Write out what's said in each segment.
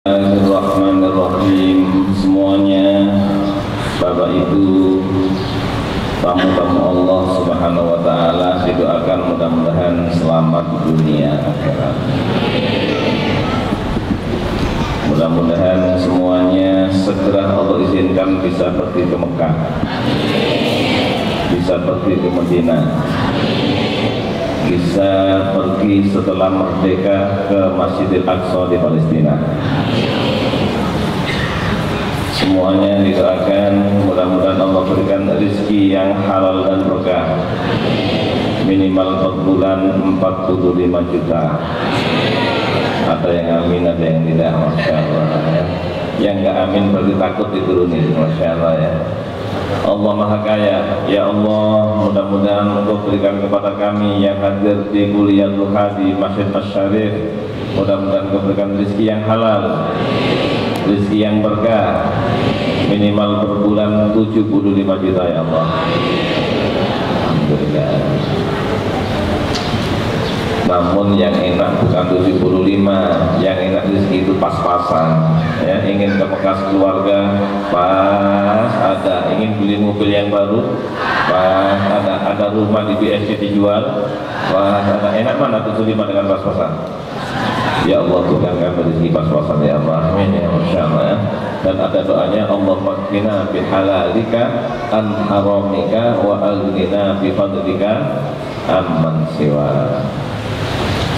Bismillahirrahmanirrahim. Semuanya Bapak Ibu, tamu-tamu Allah Subhanahu wa taala didoakan mudah-mudahan selamat dunia akhirat. Mudah-mudahan semuanya segera Allah izinkan bisa pergi ke Mekah, bisa pergi ke Madinah, bisa pergi setelah merdeka ke Masjidil Aqsa di Palestina. Semuanya didoakan mudah-mudahan Allah berikan rezeki yang halal dan berkah, minimal per bulan 45 juta. Ada yang amin, ada yang tidak, Masya Allah ya. Yang nggak amin berarti takut diturunin, Masya Allah ya. Allah Maha Kaya, ya Allah, mudah-mudahan Engkau berikan kepada kami yang hadir di kuliah duha di Masjid Asy-Syarif, mudah-mudahan Engkau berikan rezeki yang halal, rezeki yang berkah, minimal per bulan 75 juta ya Allah. Alhamdulillah. Namun yang enak bukan 75, yang enak rezeki itu pas-pasan ya. Ingin ke Mekah keluarga pas ada, ingin beli mobil yang baru pas ada rumah di BSD dijual pas ada. Enak mana 75 dengan pas-pasan? Ya Allah, Tuhan kami rezeki pas-pasan ya Allah, amin ya Masya Allah ya. Dan ada doanya, Allahumma qina bihalalika an haramika wa aghnina bifadlika amman siwa.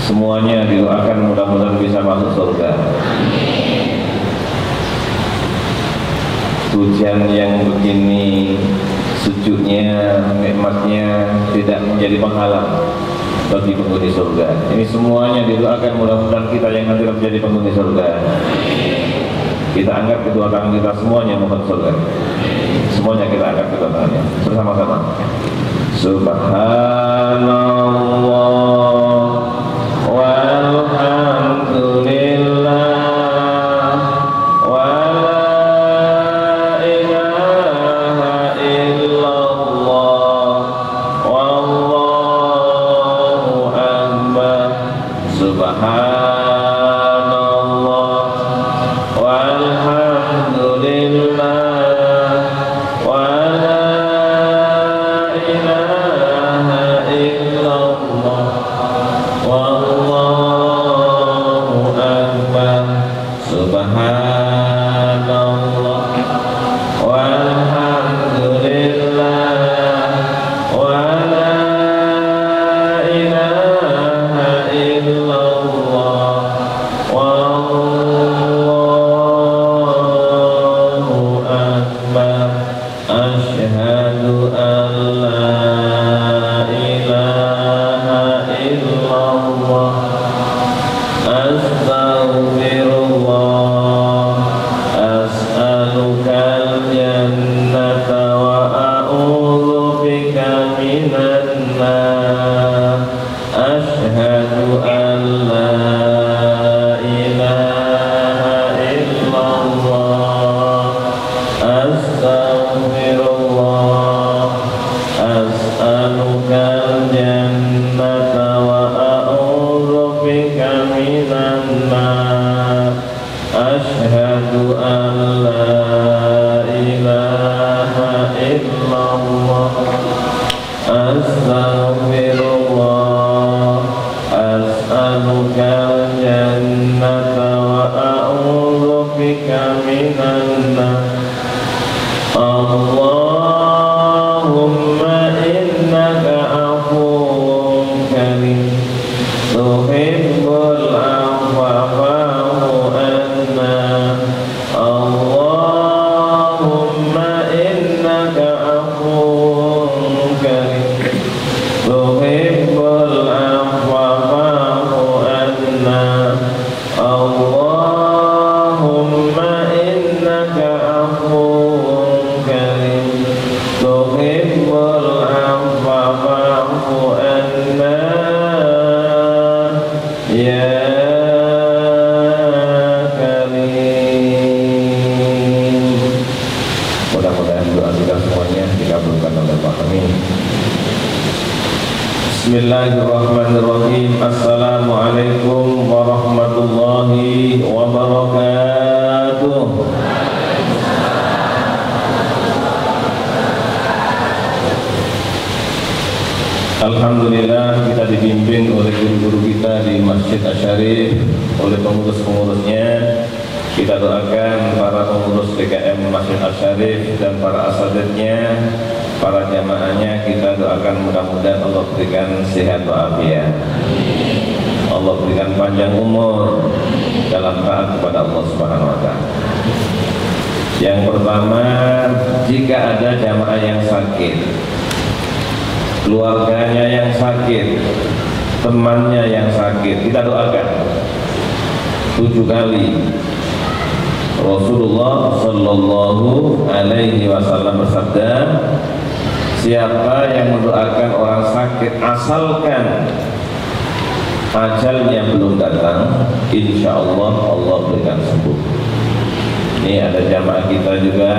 Semuanya didoakan mudah-mudahan bisa masuk surga. Hujan yang begini, sejuknya, nikmatnya tidak menjadi penghalang bagi penghuni surga. Ini semuanya didoakan mudah-mudahan kita yang nanti menjadi penghuni surga. Kita angkat kedua tangan kita, semuanya mohon surga. Semuanya kita angkat kedua tangannya bersama-sama. Subhanallah walhamdulillah wa la ilaha illallah wallahu akbar. Subhanallah walhamdulillah wa la ilaha illallah wallahu akbar. Subhanallah walhamdulillah wa la ilaha illallah wallahu akbar. Asyhadu an la ilaha illallah, astaghfirullah, as'alukal jannata wa a'udzu bika minan nar. Asyhadu an la ilaha illallah, astaghfirullah, as'alukal jannata wa a'udzu bika minan nar. Asyhadu an la ilaha illallah, astaghfirullah, as'alukal jannata wa a'udzu bika minan nar. Allahumma innaka afuwwun karim tuhibbul afwa fa'fu anna. Allahumma innaka afuwwun karim tuhibbul afwa fa'fu anna. Allahumma innaka afuwwun karim tuhibbul afwa fa'fu anna ya karim. Mudah-mudahan doa kita semuanya dikabulkan oleh Allah. Amin. Bismillahirrahmanirrahim. Assalamualaikum warahmatullahi wabarakatuh. Alhamdulillah kita dibimbing oleh guru-guru kita di Masjid Asy-Syarif, oleh pengurus-pengurusnya. Kita doakan para pengurus DKM Masjid Asy-Syarif dan para asatidnya, para jamaahnya, kita doakan mudah-mudahan Allah berikan sehat walafiat. Allah berikan panjang umur dalam taat kepada Allah Subhanahu wa taala. Yang pertama, jika ada jamaah yang sakit, keluarganya yang sakit, temannya yang sakit, kita doakan 7 kali. Rasulullah Sallallahu Alaihi Wasallam bersabda, siapa yang mendoakan orang sakit asalkan ajalnya belum datang, insya Allah Allah berikan sembuh. Ini ada jamaah kita juga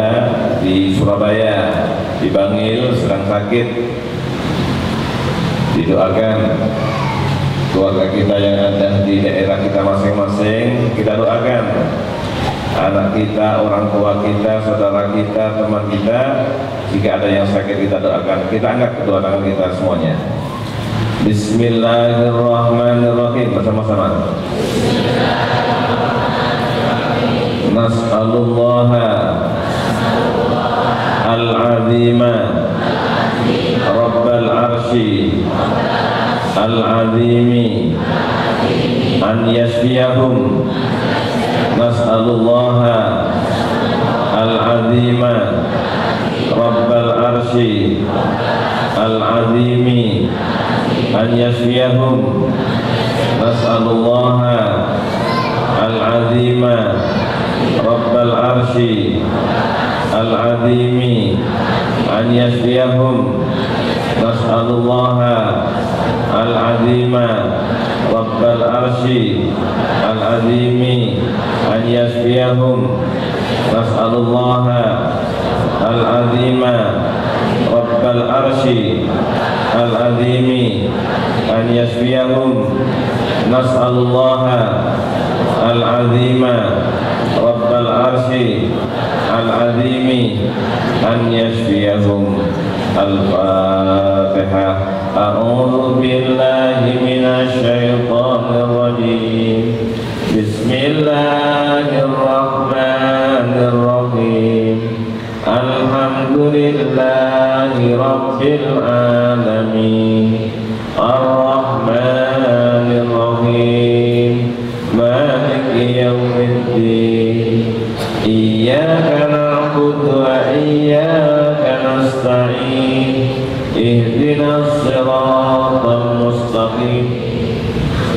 di Surabaya, di Bangil sedang sakit, didoakan. Keluarga kita yang ada di daerah kita masing-masing, kita doakan. Anak kita, orang tua kita, saudara kita, teman kita, jika ada yang sakit kita doakan. Kita angkat kedua tangan kita semuanya. Bismillahirrahmanirrahim, bersama-sama. Nas'alullah al-azima Rabbal arshi al-azimi an yashfiyahum. Nas'alullah al-azima Rabbal arshi al-azimi an yashfiyahum. Nas'alullah al-azima Rabbal arshi al-azimi an yashfiyahum. Nas'alullah al-azima Rabbal arshi al-azimi an yashfiyahum. Nas'alullah al-azima Rabbal arshi al-azimi an yashfiyahum. Nas'alullah al-azima Rabbal arshi al-azimi an yashfiyahum. Al-Fatihah. A'udzu billahi minasy syaithanir rajim. Bismillahirrahmanirrahim. Alhamdulillahi rabbil alamin. Ar-Rahmanir Rahim. Maliki yaumiddin. Iyyaka na'budu wa iyyaka nasta'in. Ihdinas siratal mustaqim.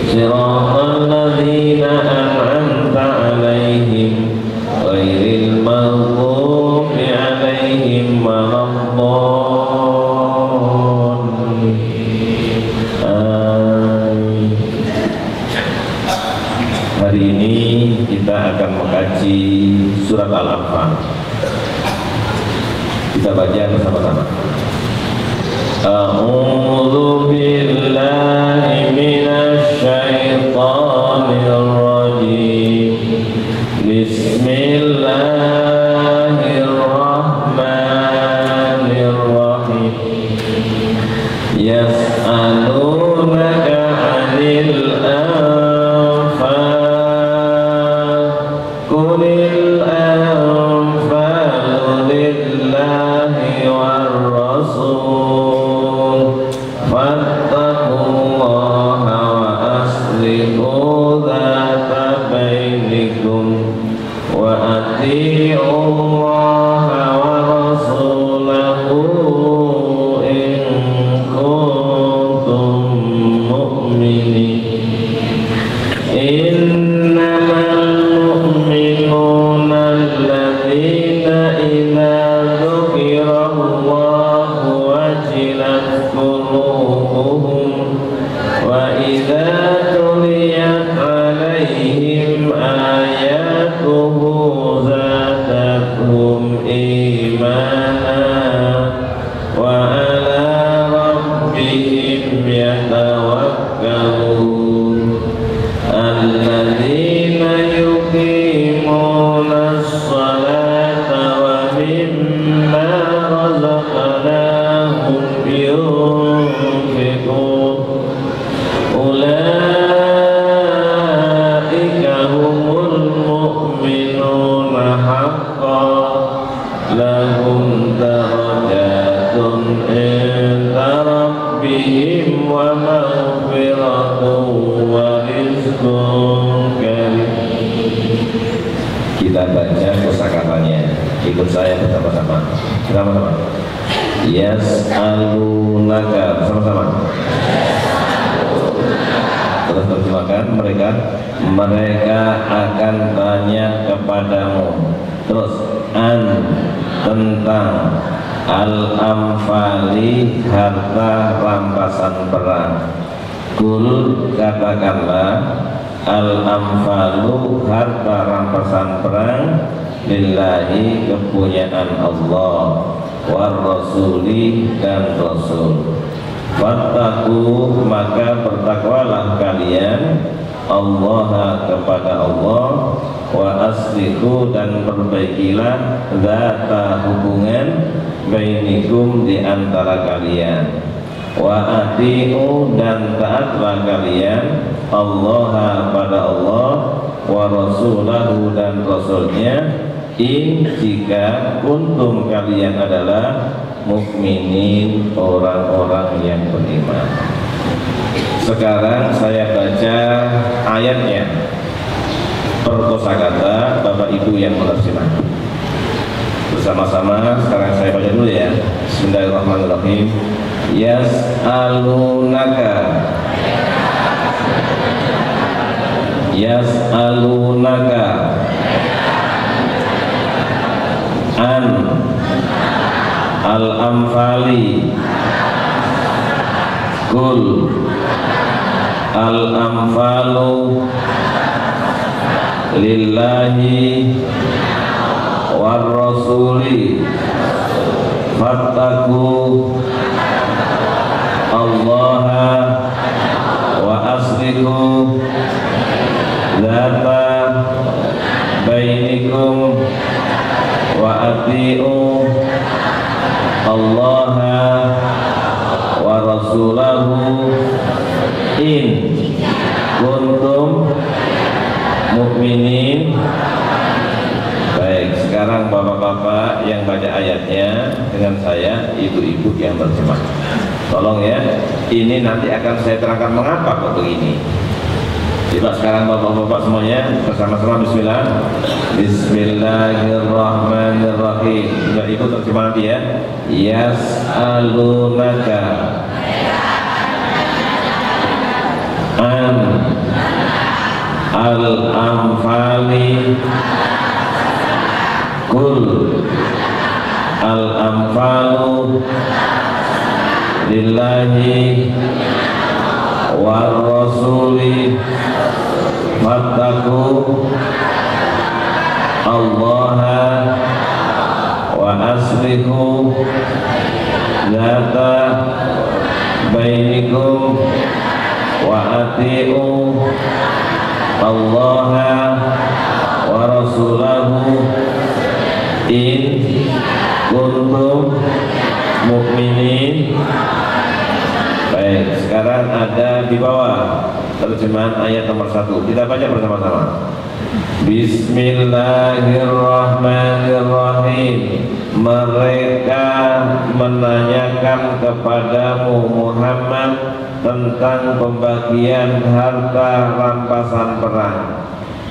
Siratal ladzina an'amta 'alaihim ghairil maghdubi 'alaihim waladdallin. Amin. Hari ini kita akan mengkaji surat Al-Anfal. Kita baca bersama-sama. A'udzu billahi minasy syaithanir rajim. Bismillahirrahmanirrahim. Yas'alunaka 'anil anfal. Qulil anfalu lillahi war rasul. Fattaqullaha wa aslihu dzata bainikum wa atii'ullaha wa rasulahu in kuntum mu'minin. Innamal mu'minuna alladzina idza dzukirallahu wajilat qulubuhum wa idza tuliyat 'alaihim ayatuhu zadatuhum imana wa 'ala rabbihim yatawakkalun. Alladzina yuqimuna as-salata wa mimma razaqnahum yunfiqun. Kita baca kosakatanya. Ikut saya bersama-sama. Bersama-sama. Yas'alunaka, bersama-sama. Terus terjemahkan mereka akan tanya kepadamu. Terus tentang al-amfali, harta rampasan perang. Kul, katakanlah, al-amfalu, harta rampasan perang, lillahi, kepunyaan Allah, war rasuli, dan rasul. Fattaku, maka bertakwalah kalian Allah, kepada Allah, wa aslihu, dan perbaikilah zata hubungan bainikum, di antara kalian, wa ati'u, dan taatlah kalian Allah, pada Allah, wa rasulahu, dan rasulnya, in, jika kuntum, kalian adalah mukminin, orang-orang yang beriman. Sekarang saya baca ayatnya per kosakata, Bapak Ibu yang menerjemah bersama-sama. Sekarang saya baca dulu ya. Bismillahirrahmanirrahim. Yas'alunaka, yas'alunaka an al-amfali, kul al-amfalu lillahi war rasuli, fattaku Allah, wa aslihu zata bainikum, wa ati'u Allah wa rasulahu, in kuntum mukminin. Baik, sekarang bapak-bapak yang baca ayatnya dengan saya, ibu-ibu yang terjemah. Tolong ya, ini nanti akan saya terangkan mengapa kok begini. Coba sekarang bapak-bapak semuanya bersama-sama bismillah. Bismillahirrahmanirrahim. Sudah ibu terjemah nanti ya. Yas'alunaka an al-amfali, kul al-amfalu lillahi war rasuli, fattaku Allah, wa aslihu zata bainikum, wa ati'u Allah wa rasulahu, in kuntum mukminin. Baik, sekarang ada di bawah terjemahan ayat nomor 1. Kita baca bersama-sama. Bismillahirrahmanirrahim. Mereka menanyakan kepadamu Muhammad tentang pembagian harta rampasan perang.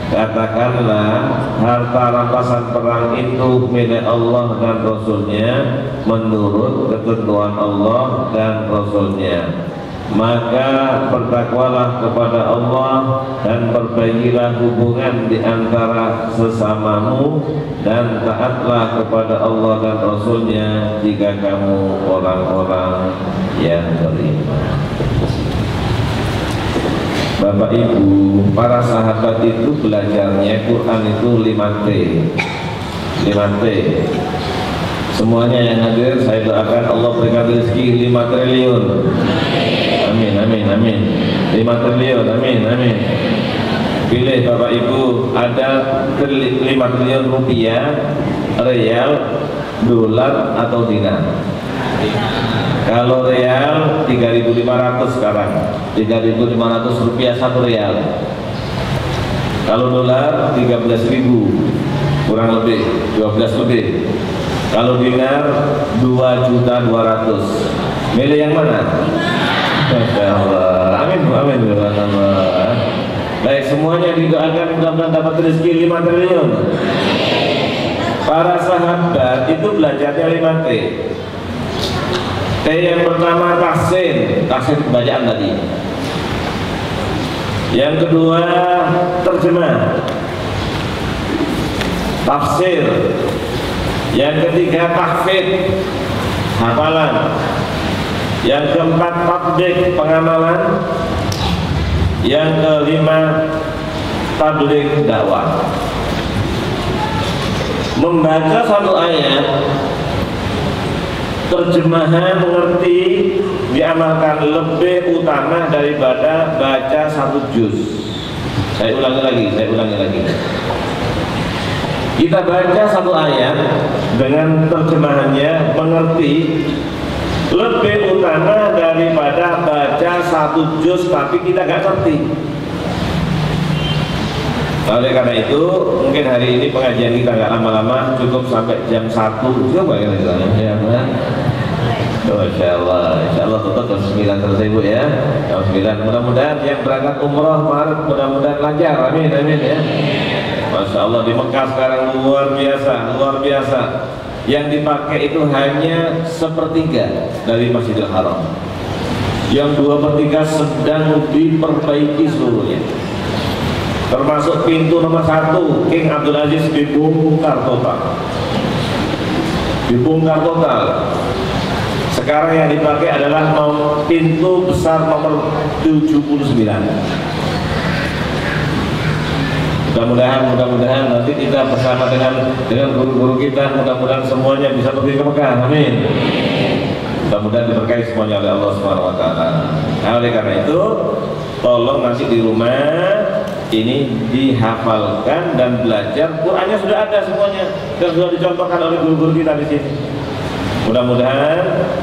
Katakanlah, harta rampasan perang itu milik Allah dan Rasulnya menurut ketentuan Allah dan Rasulnya. Maka bertakwalah kepada Allah dan perbaikilah hubungan di antara sesamamu, dan taatlah kepada Allah dan Rasulnya jika kamu orang-orang yang beriman. Bapak Ibu, para sahabat itu belajarnya Quran itu 5T. 5T. Semuanya yang hadir saya doakan Allah berikan rezeki 5 triliun. Amin, amin, amin. 5 triliun, amin, amin. Pilih Bapak Ibu, ada 5 triliun rupiah, real, dolar atau dinar. Kalau real 3.500 sekarang, 3.500 rupiah 1 real. Kalau dolar 13.000 kurang lebih, 12 lebih. Kalau dinar 2.200.000. Milih yang mana? Masya Allah. Amin, amin. Baik, semuanya didoakan mudah-mudahan dapat rezeki 5 triliun. Para sahabat itu belajarnya 5 T. T yang pertama tahsin bacaan tadi. Yang kedua terjemah, tafsir. Yang ketiga tahfidz, hafalan. Yang keempat tatbiq, pengamalan. Yang kelima tabligh, dakwah. Membaca satu ayat, terjemahan mengerti diamalkan lebih utama daripada baca 1 juz. Saya ulangi lagi. Kita baca satu ayat dengan terjemahannya mengerti lebih utama daripada baca 1 juz tapi kita nggak ngerti. Oleh karena itu mungkin hari ini pengajian kita nggak lama-lama, cukup sampai jam 1. Coba ya misalnya. Insya Allah tutup jam 9 selesai Bu ya. Jam 9. Mudah-mudahan yang berangkat umroh Maret mudah-mudahan lancar. Amin ya. Masya Allah di Mekah sekarang luar biasa. Yang dipakai itu hanya 1/3 dari Masjidil Haram. Yang 2/3 sedang diperbaiki seluruhnya. Termasuk pintu nomor 1 King Abdul Aziz dibongkar total. Sekarang yang dipakai adalah pintu besar nomor 79. Mudah-mudahan nanti kita bersama dengan guru-guru kita, mudah-mudahan semuanya bisa pergi ke Mekah. Amin. Mudah-mudahan diberkahi semuanya oleh Allah Subhanahu wa taala. Nah, oleh karena itu tolong nanti di rumah ini dihafalkan dan belajar. Qurannya sudah ada semuanya dan sudah dicontohkan oleh guru-guru kita di sini. Mudah-mudahan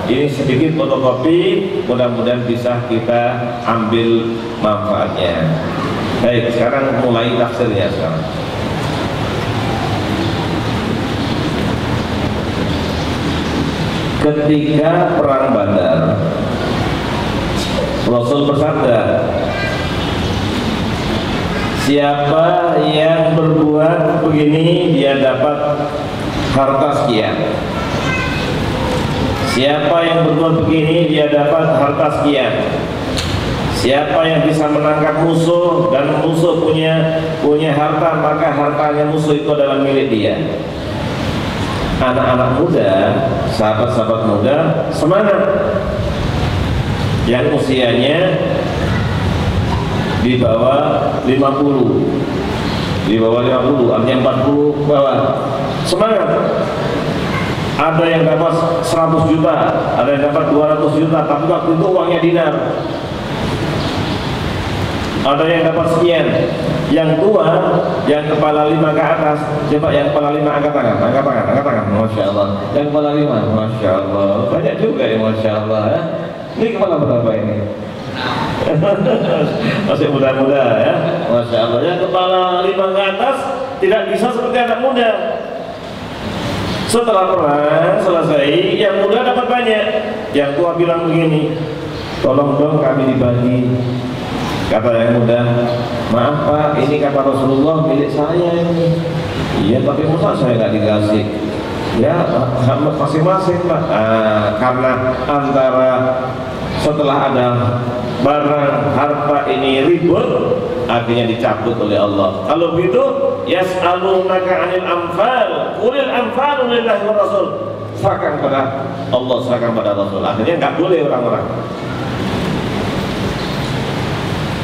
ini sedikit fotokopi, mudah-mudahan bisa kita ambil manfaatnya. Baik, sekarang mulai tafsirnya sekarang. Ketika perang Badar, Rasul bersabda, siapa yang berbuat begini dia dapat harta sekian. Siapa yang berbuat begini dia dapat harta sekian. Siapa yang bisa menangkap musuh dan musuh punya harta, maka hartanya musuh itu adalah milik dia. Anak-anak muda, sahabat-sahabat muda, semangat. Yang usianya di bawah 50, artinya 40 bawah, semangat. Ada yang dapat 100 juta, ada yang dapat 200 juta, tapi waktu itu uangnya dinar. Ada yang dapat sekian. Yang tua, yang kepala 5 ke atas, coba yang kepala 5 angkat tangan. Masya Allah. Yang kepala 5, Masya Allah. Banyak juga ya, Masya Allah. Ini kepala berapa ini? Masih muda-muda ya, Masya Allah. Yang kepala 5 ke atas tidak bisa seperti anak muda. Setelah perang selesai, yang muda dapat banyak. Yang tua bilang begini, tolong dong kami dibagi. Kata yang muda, maaf Pak, ini kata Rasulullah milik saya ini. Iya, tapi masa saya nggak dikasih? Ya, masing-masing Pak. Karena antara setelah ada barang harta ini ribut, akhirnya dicabut oleh Allah. Kalau begitu, yas'alunaka 'anil anfal, qulil anfalu lillahi wa rasul. Serahkan pada Allah, serahkan pada Rasul. Akhirnya nggak boleh orang-orang.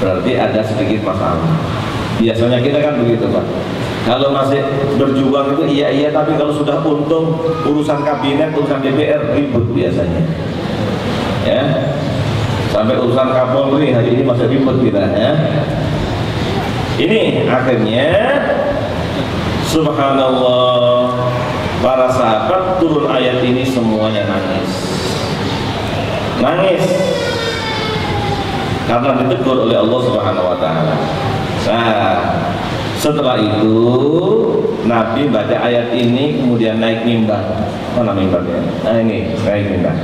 Berarti ada sedikit masalah. Biasanya kita kan begitu Pak. Kalau masih berjuang itu iya, tapi kalau sudah untung urusan kabinet, urusan DPR ribut biasanya. Ya, sampai urusan Kapolri hari ini masih ribut kita ya. Ini akhirnya subhanallah, para sahabat turun ayat ini semuanya nangis karena ditegur oleh Allah Subhanahu wa taala. Nah, setelah itu Nabi baca ayat ini kemudian naik mimbar. Mana mimbarnya? Nah ini naik mimbar.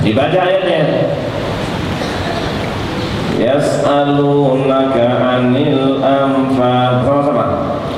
Dibaca ayatnya. Yas'alunaka 'anil anfal. Sama-sama.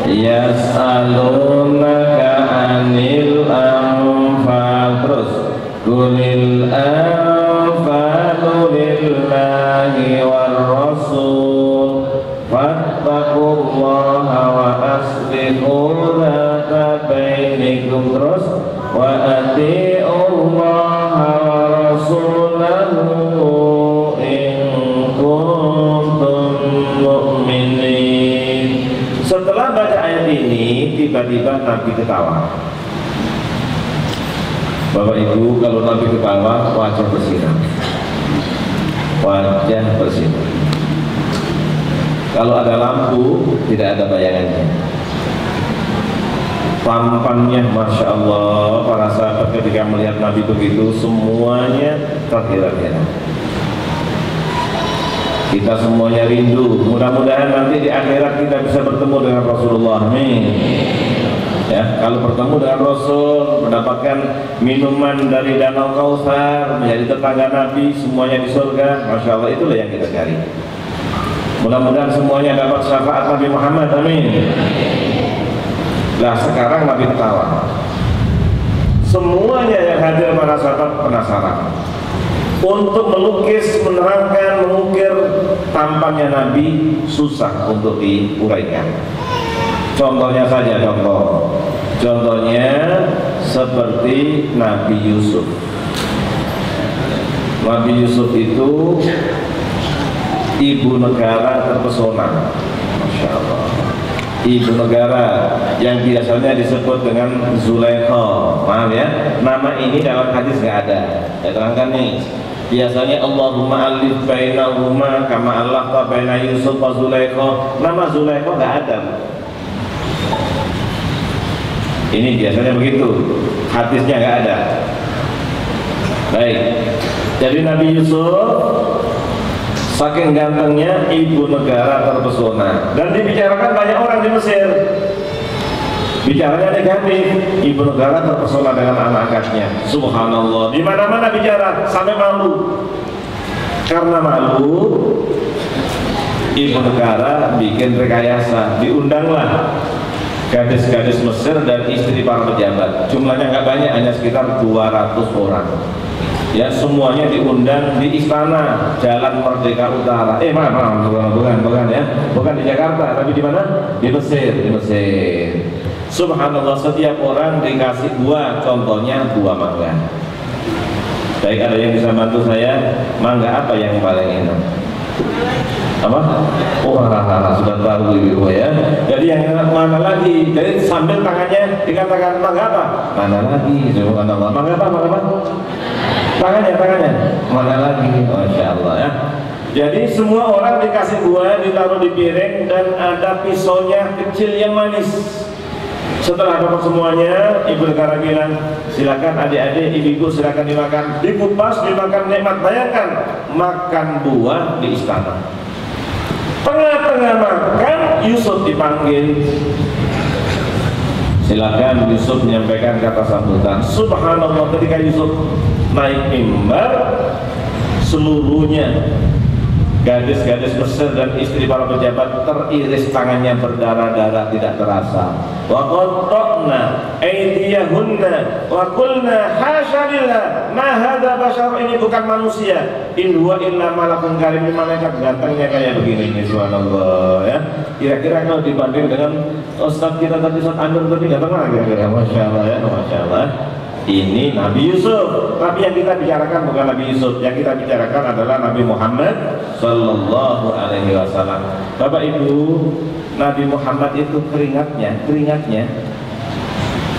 Yas'alunaka anil anfal, terus qulil anfalu lillahi war rasul fattaqullaha wa aslihu dzata bainikum, terus wa ati'ullaha wa rasulahu in kuntum mu'minin. Setelah baca ayat ini, tiba-tiba Nabi ketawa. Bapak Ibu, kalau Nabi ketawa, wajah bersinar. Wajah bersinar. Kalau ada lampu, tidak ada bayangannya. Tampannya, Masya Allah, para sahabat ketika melihat Nabi begitu, semuanya terheran-heran. Kita semuanya rindu. Mudah-mudahan nanti di akhirat kita bisa bertemu dengan Rasulullah. Amin. Ya, kalau bertemu dengan Rasul, mendapatkan minuman dari Danau Kautsar, menjadi tetangga Nabi, semuanya di surga. Masya Allah, itulah yang kita cari. Mudah-mudahan semuanya dapat syafaat Nabi Muhammad. Amin. Nah, sekarang Nabi ketawa. Semuanya yang hadir para sahabat penasaran untuk melukis, menerangkan, mengukir tampannya Nabi, susah untuk diuraikan. Contohnya saja, contohnya seperti Nabi Yusuf. Nabi Yusuf itu ibu negara terpesona, Masya Allah. Ibu negara yang biasanya disebut dengan Zulaikha. Maaf ya, nama ini dalam hadis nggak ada. Saya terangkan nih. Biasanya Allahumma alif bainahuma kama allafta baina Yusuf wa Zulaikha. Nama Zulaikha nggak ada. Ini biasanya begitu. Hadisnya nggak ada. Baik. Jadi Nabi Yusuf saking gantengnya, ibu negara terpesona, dan dibicarakan banyak orang di Mesir. Bicaranya negatif, ibu negara terpesona dengan anak angkatnya. Subhanallah, di mana-mana bicara sampai malu. Karena malu, ibu negara bikin rekayasa, diundanglah gadis-gadis Mesir dan istri para pejabat. Jumlahnya nggak banyak, hanya sekitar 200 orang. Ya, semuanya diundang di istana Jalan Merdeka Utara. Bukan ya, bukan di Jakarta, tapi di mana? Di Mesir, Subhanallah, setiap orang dikasih buah, contohnya buah mangga. Baik, ada yang bisa bantu saya? Mangga apa yang paling enak? Apa? Oh, sudah tahu ibu ya. Jadi yang mana lagi? Jadi sambil tangannya dikatakan mangga apa? Mana lagi? Subhanallah. Mangga apa? Tangannya, mana lagi? Masya Allah ya. Jadi semua orang dikasih buah, ditaruh di piring, dan ada pisaunya kecil yang manis. Setelah dapat semuanya, ibu negara bilang, silakan adik-adik, ibu-ibu silakan dimakan. Dikupas, dimakan nikmat. Bayangkan makan buah di istana. Tengah-tengah makan, Yusuf dipanggil. Silakan Yusuf menyampaikan kata sambutan. Subhanallah, ketika Yusuf naik mimbar, seluruhnya gadis-gadis Mesir dan istri para pejabat teriris tangannya berdarah-darah tidak terasa. Wa qatta'na aydiyahunna wa qulna hasya lillah ma hadza bashar, ini bukan manusia, in huwa illa malakun karim, malaikat gantengnya kayak begini. Subhanallah ya. Kira-kira kalau dibanding dengan Ustaz kita tadi, Ustaz Anur tadi, ganteng lagi kira-kira. Masya Allah ya, Masya Allah. Ini Nabi Yusuf. Tapi yang kita bicarakan bukan Nabi Yusuf, yang kita bicarakan adalah Nabi Muhammad Sallallahu Alaihi Wasallam. Bapak Ibu, Nabi Muhammad itu keringatnya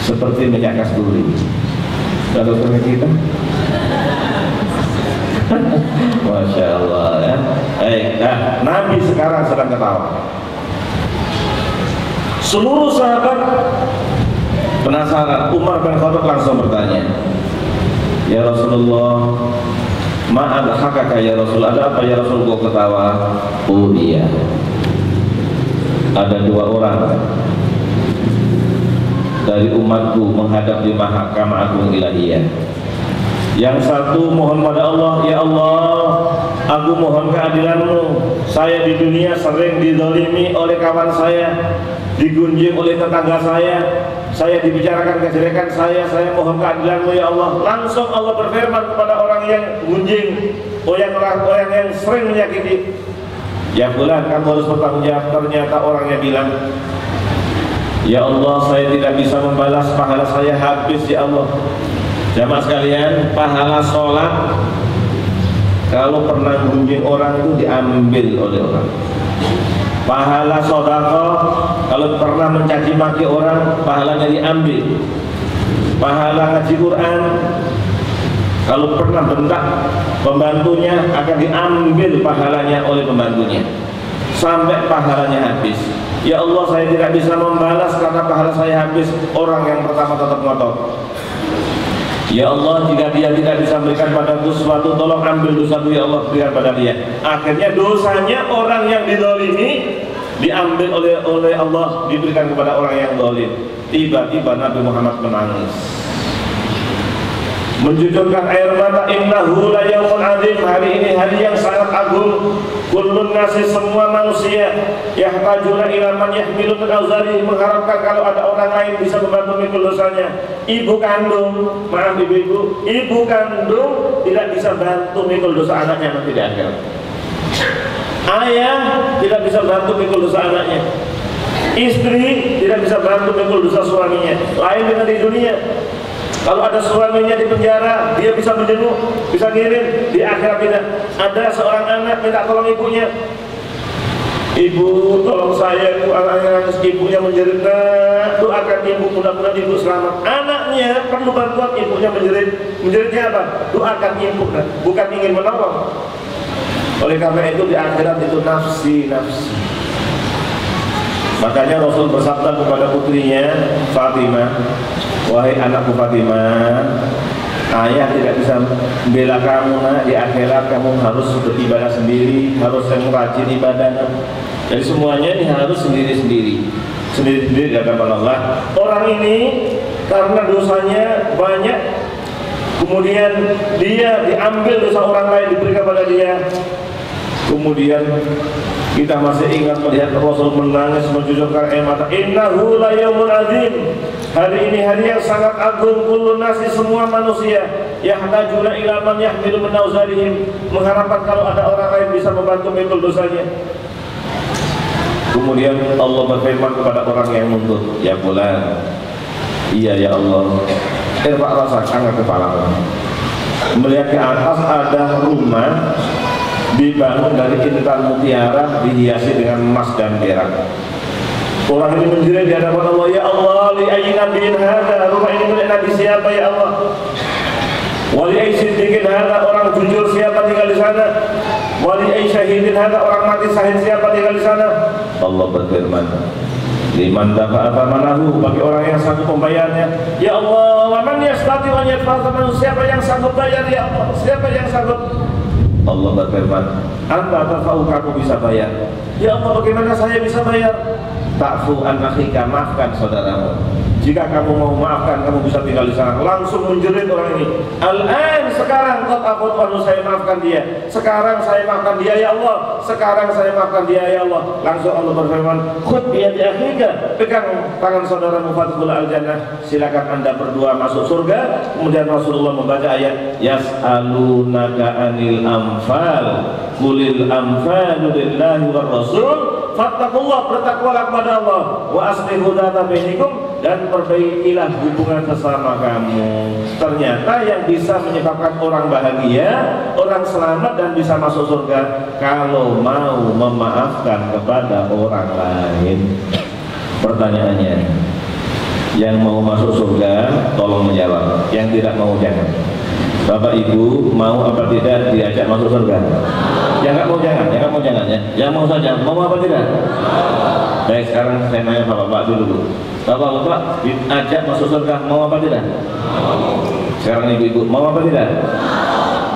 seperti minyak kasturi. Kalau keringat kita, Masya Allah ya. Nah, Nabi sekarang sedang ketawa. Seluruh sahabat penasaran. Umar bin Khattab langsung bertanya, ya Rasulullah, ma'al hakaka ya Rasul, ada apa ya Rasul kau ketawa? Oh iya, ada dua orang dari umatku menghadap di Mahkamah Agung Ilahiyah. Yang satu mohon pada Allah, ya Allah, aku mohon keadilan-Mu. Saya di dunia sering dizalimi oleh kawan saya, digunjing oleh tetangga saya dibicarakan kejelekan saya mohon keadilan-Mu ya Allah. Langsung Allah berfirman kepada orang yang gunjing, orang yang sering menyakiti, ya fulan, kamu harus bertanggung jawab. Ternyata orangnya bilang, ya Allah, saya tidak bisa membalas, pahala saya habis ya Allah. Jamaah sekalian, pahala sholat kalau pernah gunjing orang itu diambil oleh orang. Pahala sedekah kalau pernah mencaci maki orang, pahalanya diambil. Pahala ngaji Quran kalau pernah bentak pembantunya, akan diambil pahalanya oleh pembantunya sampai pahalanya habis. Ya Allah, saya tidak bisa membalas karena pahala saya habis. Orang yang pertama tetap ngotot. Ya Allah, jika dia tidak bisa berikan padaku sesuatu, tolong ambil dosaku ya Allah, berikan pada dia. Akhirnya dosanya orang yang dizalimi diambil oleh Allah, diberikan kepada orang yang zalim. Tiba-tiba Nabi Muhammad menangis, mencucurkan air mata. Innahu la yaumun azim, hari ini hari yang sangat agung. Kullun nasi, semua manusia, yahtajuna ila man yahmilu min auzari, mengharapkan kalau ada orang lain bisa membantu mikul dosanya. Ibu kandung, maaf ibu-ibu, ibu kandung tidak bisa bantu mikul dosa anaknya nanti di akhirat. Ayah tidak bisa bantu mikul dosa anaknya. Istri tidak bisa bantu mikul dosa suaminya. Lain dengan di dunia. Kalau ada suaminya di penjara, dia bisa menjenguk, bisa ngirim. Di akhirat tidak. Ada seorang anak minta tolong ibunya, ibu tolong saya, anaknya nangis, ibunya menjerit, nah, doakan ibu, mudah-mudahan ibu selamat. Anaknya perlu bantuan, ibunya menjerit. Menjeritnya apa? Doakan ibu, nah, bukan ingin menolong. Oleh karena itu di akhirat itu nafsi. Makanya Rasul bersabda kepada putrinya Fatimah, wahai anakku Fatimah, ayah tidak bisa membela kamu nak. Di akhirat kamu harus beribadah sendiri, harus yang rajin ibadah. Jadi semuanya ini harus sendiri-sendiri di hadapan Allah. Orang ini karena dosanya banyak, kemudian dia diambil dosa orang lain, diberikan pada dia. Kemudian kita masih ingat melihat Rasul menangis, mencucurkan air mata. Innahu la yaumun azim, hari ini hari yang sangat agung. Kullun nasi, semua manusia, yahtajuna ila man yahmilu min auzarihim, mengharapkan kalau ada orang lain bisa membantu mikul dosanya. Kemudian Allah berfirman kepada orang yang menuntut, ya fulan, iya ya Allah, irfa' rasak, angkat kepala. Melihat ke atas ada rumah dibangun dari intan mutiara, dihiasi dengan emas dan perak. Orang ini menjerit di hadapan Allah, ya Allah, li ayyi nabiyyin hadza, rumah ini milik Nabi siapa ya Allah? Wa li ayyi siddiqin hadza, orang jujur siapa tinggal di sana? Wa li ayyi syahidin hadza, orang mati syahid siapa tinggal di sana? Allah berfirman, liman dafa'a thamanahu, bagi orang yang sanggup membayarnya. Ya Allah, wa man yastati an yadfa'a thamanahu, siapa yang sanggup bayar ya Allah? Siapa yang sanggup? Allah berfirman, anta tafa'u, kamu bisa bayar. Ya Allah, bagaimana saya bisa bayar? Ta'fu an akhika, maafkan saudaramu. Jika kamu mau maafkan, kamu bisa tinggal di sana. Langsung menjerit orang ini, al-an, sekarang qad afawtu anhu, saya maafkan dia. Sekarang saya maafkan dia ya Allah. Sekarang saya maafkan dia ya Allah. Langsung Allah berfirman, khudh bi yadi akhika, pegang tangan saudaramu, fadkhul al-jannah, silakan Anda berdua masuk surga. Kemudian Rasulullah membaca ayat, yas'alunaka anil anfal, qulil anfalu lillahi war rasul, fattaqullah, bertakwalah kepada Allah, wa aslihu dzata bainakum, dan perbaikilah hubungan sesama kamu. Ternyata yang bisa menyebabkan orang bahagia, orang selamat dan bisa masuk surga, kalau mau memaafkan kepada orang lain. Pertanyaannya, yang mau masuk surga tolong menjawab, yang tidak mau jangan. Bapak Ibu mau apa tidak diajak masuk surga? Yang nggak mau jangan, yang nggak mau jangan ya. Yang mau saja, mau apa tidak? Baik, sekarang saya nanya Bapak dulu. Bapak diajak masuk surga, mau apa tidak? Sekarang Ibu-ibu mau apa tidak?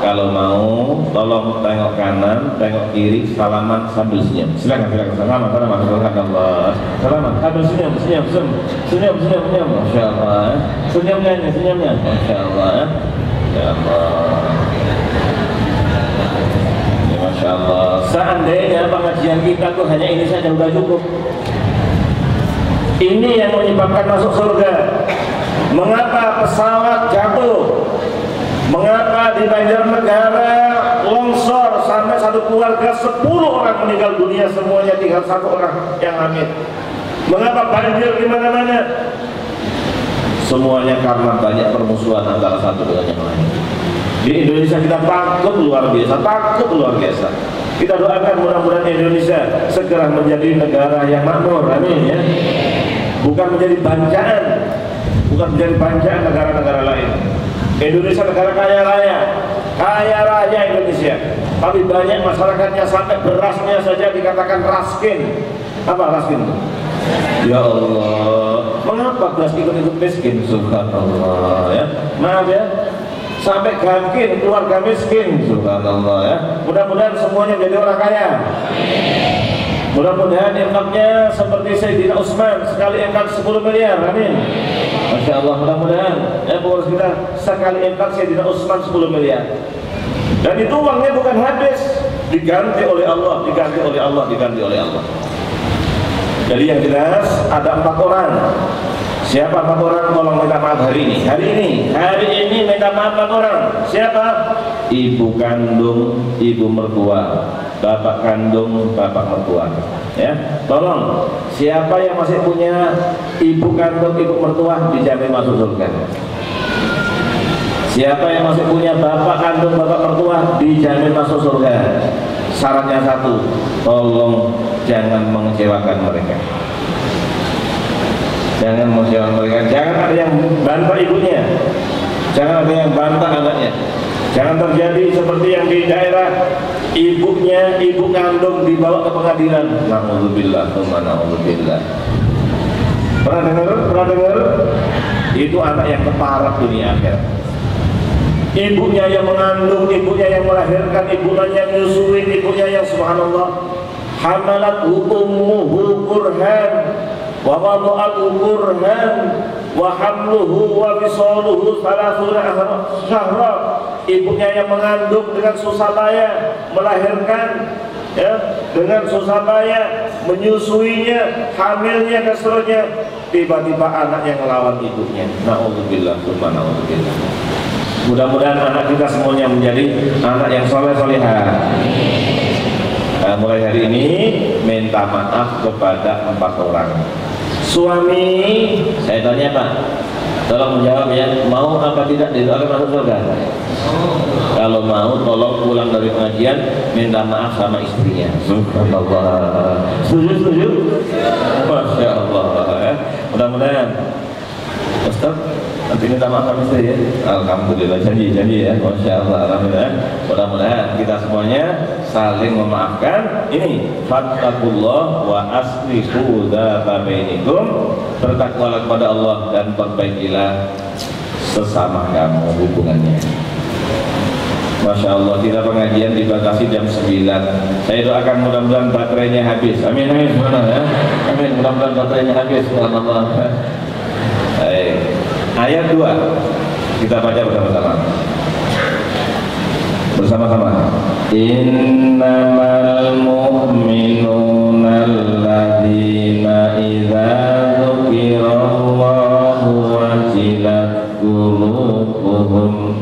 Kalau mau, tolong tengok kanan, tengok kiri, salaman sambil senyum. Silakan salaman, Allah. Salaman sambil senyum. Masya Allah. Senyumnya, Masya Allah. Ya Allah. Ya, Masya Allah. Seandainya pengajian kita tuh hanya ini saja sudah cukup. Ini yang menyebabkan masuk surga. Mengapa pesawat jatuh? Mengapa di Banjarnegara longsor sampai satu keluarga 10 orang meninggal dunia, semuanya tinggal 1 orang yang hamil? Mengapa banjir di mana-mana? Semuanya karena banyak permusuhan antara satu dengan yang lain. Di Indonesia kita takut luar biasa, takut luar biasa. Kita doakan mudah-mudahan Indonesia segera menjadi negara yang makmur, amin ya. Bukan menjadi bancaan, bukan menjadi bancaan negara-negara lain. Indonesia negara kaya raya Indonesia. Tapi banyak masyarakatnya sampai berasnya saja dikatakan raskin. Apa raskin? Ya Allah, mengapa beras ikut-ikut miskin? Subhanallah ya. Maaf ya, sampai gangkin keluarga miskin. Subhanallah ya. Mudah-mudahan semuanya menjadi orang kaya. Mudah-mudahan infaknya seperti Sayyidina Utsman, sekali infak 10 miliar, amin. Masya Allah, mudah-mudahan pengurus kita sekali infak Sayyidina Utsman 10 miliar. Dan itu uangnya bukan habis, diganti oleh Allah, diganti oleh Allah, diganti oleh Allah. Jadi yang jelas ada 4 orang. Siapa 4 orang? Tolong minta maaf hari ini. Hari ini minta maaf 4 orang. Siapa? Ibu kandung, ibu mertua, bapak kandung, bapak mertua. Ya, tolong. Siapa yang masih punya ibu kandung, ibu mertua dijamin masuk surga. Siapa yang masih punya bapak kandung, bapak mertua dijamin masuk surga. Syaratnya 1, tolong jangan mengecewakan mereka. Jangan mengecewakan mereka. Jangan ada yang bantah ibunya, jangan ada yang bantah anaknya. Jangan terjadi seperti yang di daerah ibunya, ibu kandung dibawa ke pengadilan. Na'udzubillah, na'udzubillah. Pernah dengar? Itu anak yang keparat dunia akhirat. Ibunya yang mengandung, ibunya yang melahirkan, ibunya yang nyusuin, ibunya yang subhanallah hamalat ummuhu kurhan wa wada'atu kurhan wa hamluhu wa fisaluhu 30 syahra. Ibunya yang mengandung dengan susah payah, melahirkan ya, dengan susah payah, menyusuinya, hamilnya dan seterusnya. Tiba-tiba anak yang melawan ibunya. Na'udzubillah, subhanallah. Mudah-mudahan anak kita semuanya menjadi anak yang soleh-solehah. Mulai hari ini minta maaf kepada 4 orang. Suami, saya tanya Pak, tolong menjawab ya, mau apa tidak didoakan masuk surga? Kalau mau, tolong pulang dari pengajian minta maaf sama istrinya. Subhanallah. Setuju? Masya Allah ya. Mudah-mudahan Ustaz nanti minta maaf sama istri ya. Alhamdulillah, janji ya. Masya Allah, alhamdulillah. Mudah-mudahan kita semuanya saling memaafkan. Ini fattaqullah wa aslihu dzata bainikum. Bertakwalah kepada Allah dan perbaikilah sesama kamu hubungannya. Masya Allah, kita pengajian dibatasi jam 9. Saya doakan mudah-mudahan baterainya habis. Amin, amin, ya. Amin, mudah-mudahan baterainya habis. Subhanallah. Ayat 2 kita baca bersama-sama. Innamal mu'minuna alladzina idza dzukirallahu wajilat qulubuhum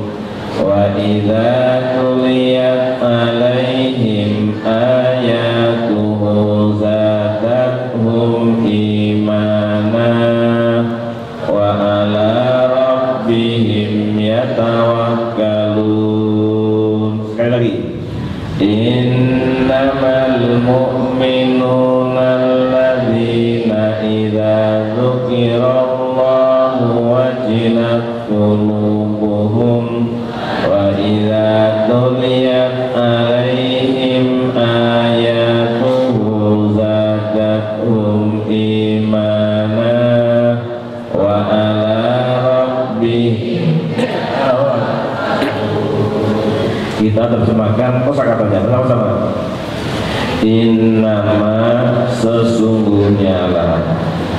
wa idza tuliyat alaihim ayatuhu zadatuhum imana wa ala rabbihim yatawakkalun. Sekali lagi. Innamal mu'minuna alladzina idza dzukirallahu wajilat qulubuhum wa idza tuliyat alaihim ayatuhu zadatuhum imana wa ala rabbihim. Kita terjemahkan kosakatanya bersama-sama. Innama sesungguhnya lah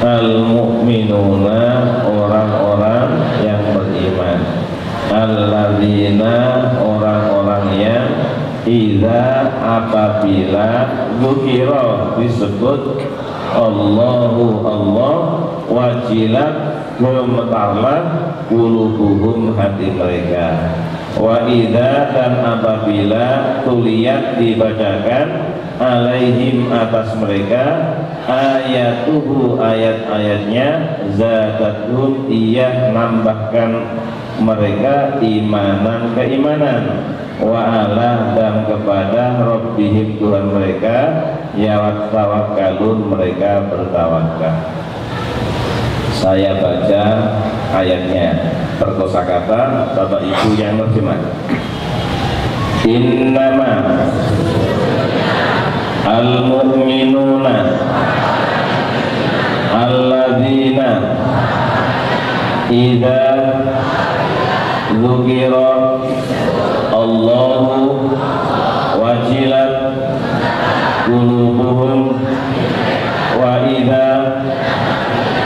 al-mu'minuna orang-orang yang beriman, alladzina orang-orang yang idza apabila dzukira disebut Allahu Allah wajilat gemetarlah qulubuhum hati mereka, wa idza dan apabila tuliyat dibacakan alaihim atas mereka ayatuhu ayat-ayatnya zadatum ia nambahkan mereka imanan keimanan, wa ala dan kepada rabbihim Tuhan mereka ya tawakkalun mereka bertawakal. Saya baca ayatnya berkosakata Bapak Ibu yang terjemah. Innama al-mu'minuna alladzina idza dzukira Allahu wajilat qulubuhum wa idza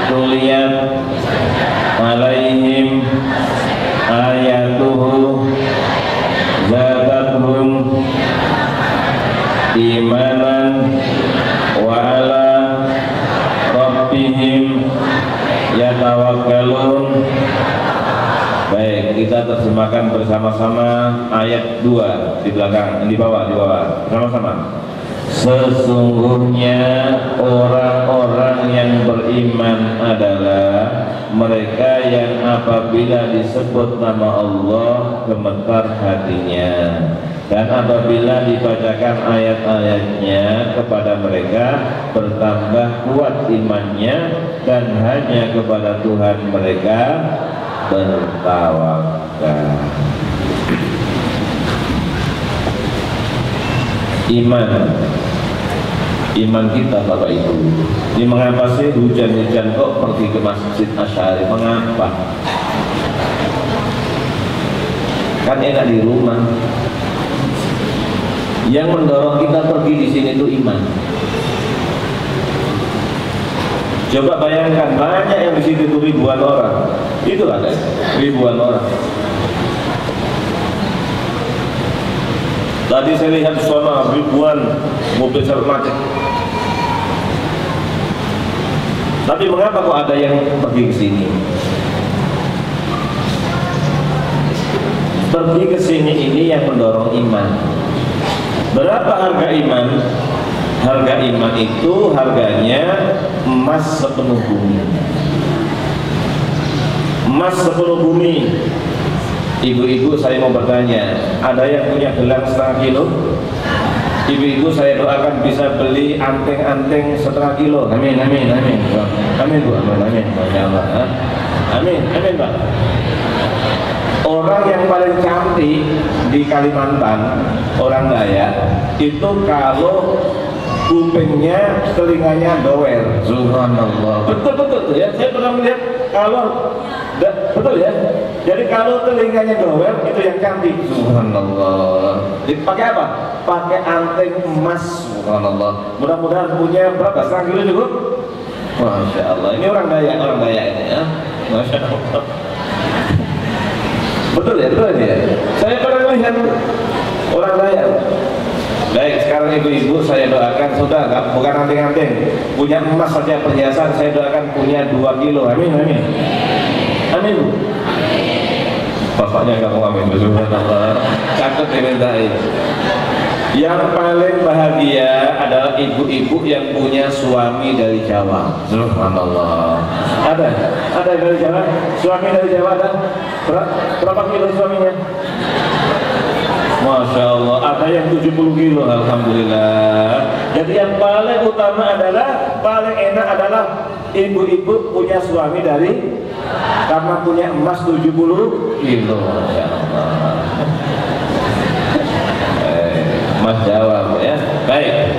tuliyat alaihim ayatuhu zadatuhum imanan wa ala rabbihim yatawakkalun. Baik, kita terjemahkan bersama-sama ayat 2 di belakang, di bawah bersama-sama. Sesungguhnya orang-orang yang beriman adalah mereka yang apabila disebut nama Allah gemetar hatinya, dan apabila dibacakan ayat-ayatnya kepada mereka bertambah kuat imannya, dan hanya kepada Tuhan mereka bertawakal. Iman kita Bapak Ibu. Ini mengapa sih hujan-hujan kok pergi ke Masjid Asy'ari? Mengapa? Kan enak di rumah. Yang mendorong kita pergi di sini itu iman. Coba bayangkan, banyak yang di sini itu ribuan orang. Itu ada ribuan orang. Tadi saya lihat sana ribuan mobil macet. Tapi mengapa kok ada yang pergi ke sini? Pergi ke sini ini yang mendorong iman. Berapa harga iman? Harga iman itu harganya emas sepenuh bumi. Emas sepenuh bumi. Ibu-ibu saya mau bertanya, ada yang punya gelang setengah kilo? Ibu-ibu saya doakan bisa beli anteng-anteng setengah kilo. Amin, amin, amin. Amin Bu, amin, Masya Allah. Amin, amin Pak. Orang yang paling cantik di Kalimantan, orang Dayak, itu kalau kupingnya, telinganya doer. Subhanallah. Betul ya. Saya pernah melihat kalau betul ya. Jadi kalau telinganya doer itu yang cantik. Subhanallah. Dipakai apa? Pakai anteng emas. Subhanallah. Mudah-mudahan punya berapa? Setengah kilo cukup? Masya Allah. Ini orang Dayak ini ya. Masya Allah. Betul ya. Saya pernah melihat orang Dayak. Baik, sekarang ibu-ibu saya doakan sudah bukan anteng-anteng, punya emas saja perhiasan, saya doakan punya 2 kilo. Amin, amin. Amin Bu. Bapaknya kamu amin. Subhanallah. Catat dimintain. Yang paling bahagia adalah ibu-ibu yang punya suami dari Jawa. Subhanallah. Ada dari Jawa? Suami dari Jawa ada? Berapa kilo suaminya? Masya Allah, ada yang 70 kilo, alhamdulillah. Jadi yang paling utama adalah, paling enak adalah ibu-ibu punya suami dari, karena punya emas 70 kilo. Masya Allah. Mas jawab ya. Baik.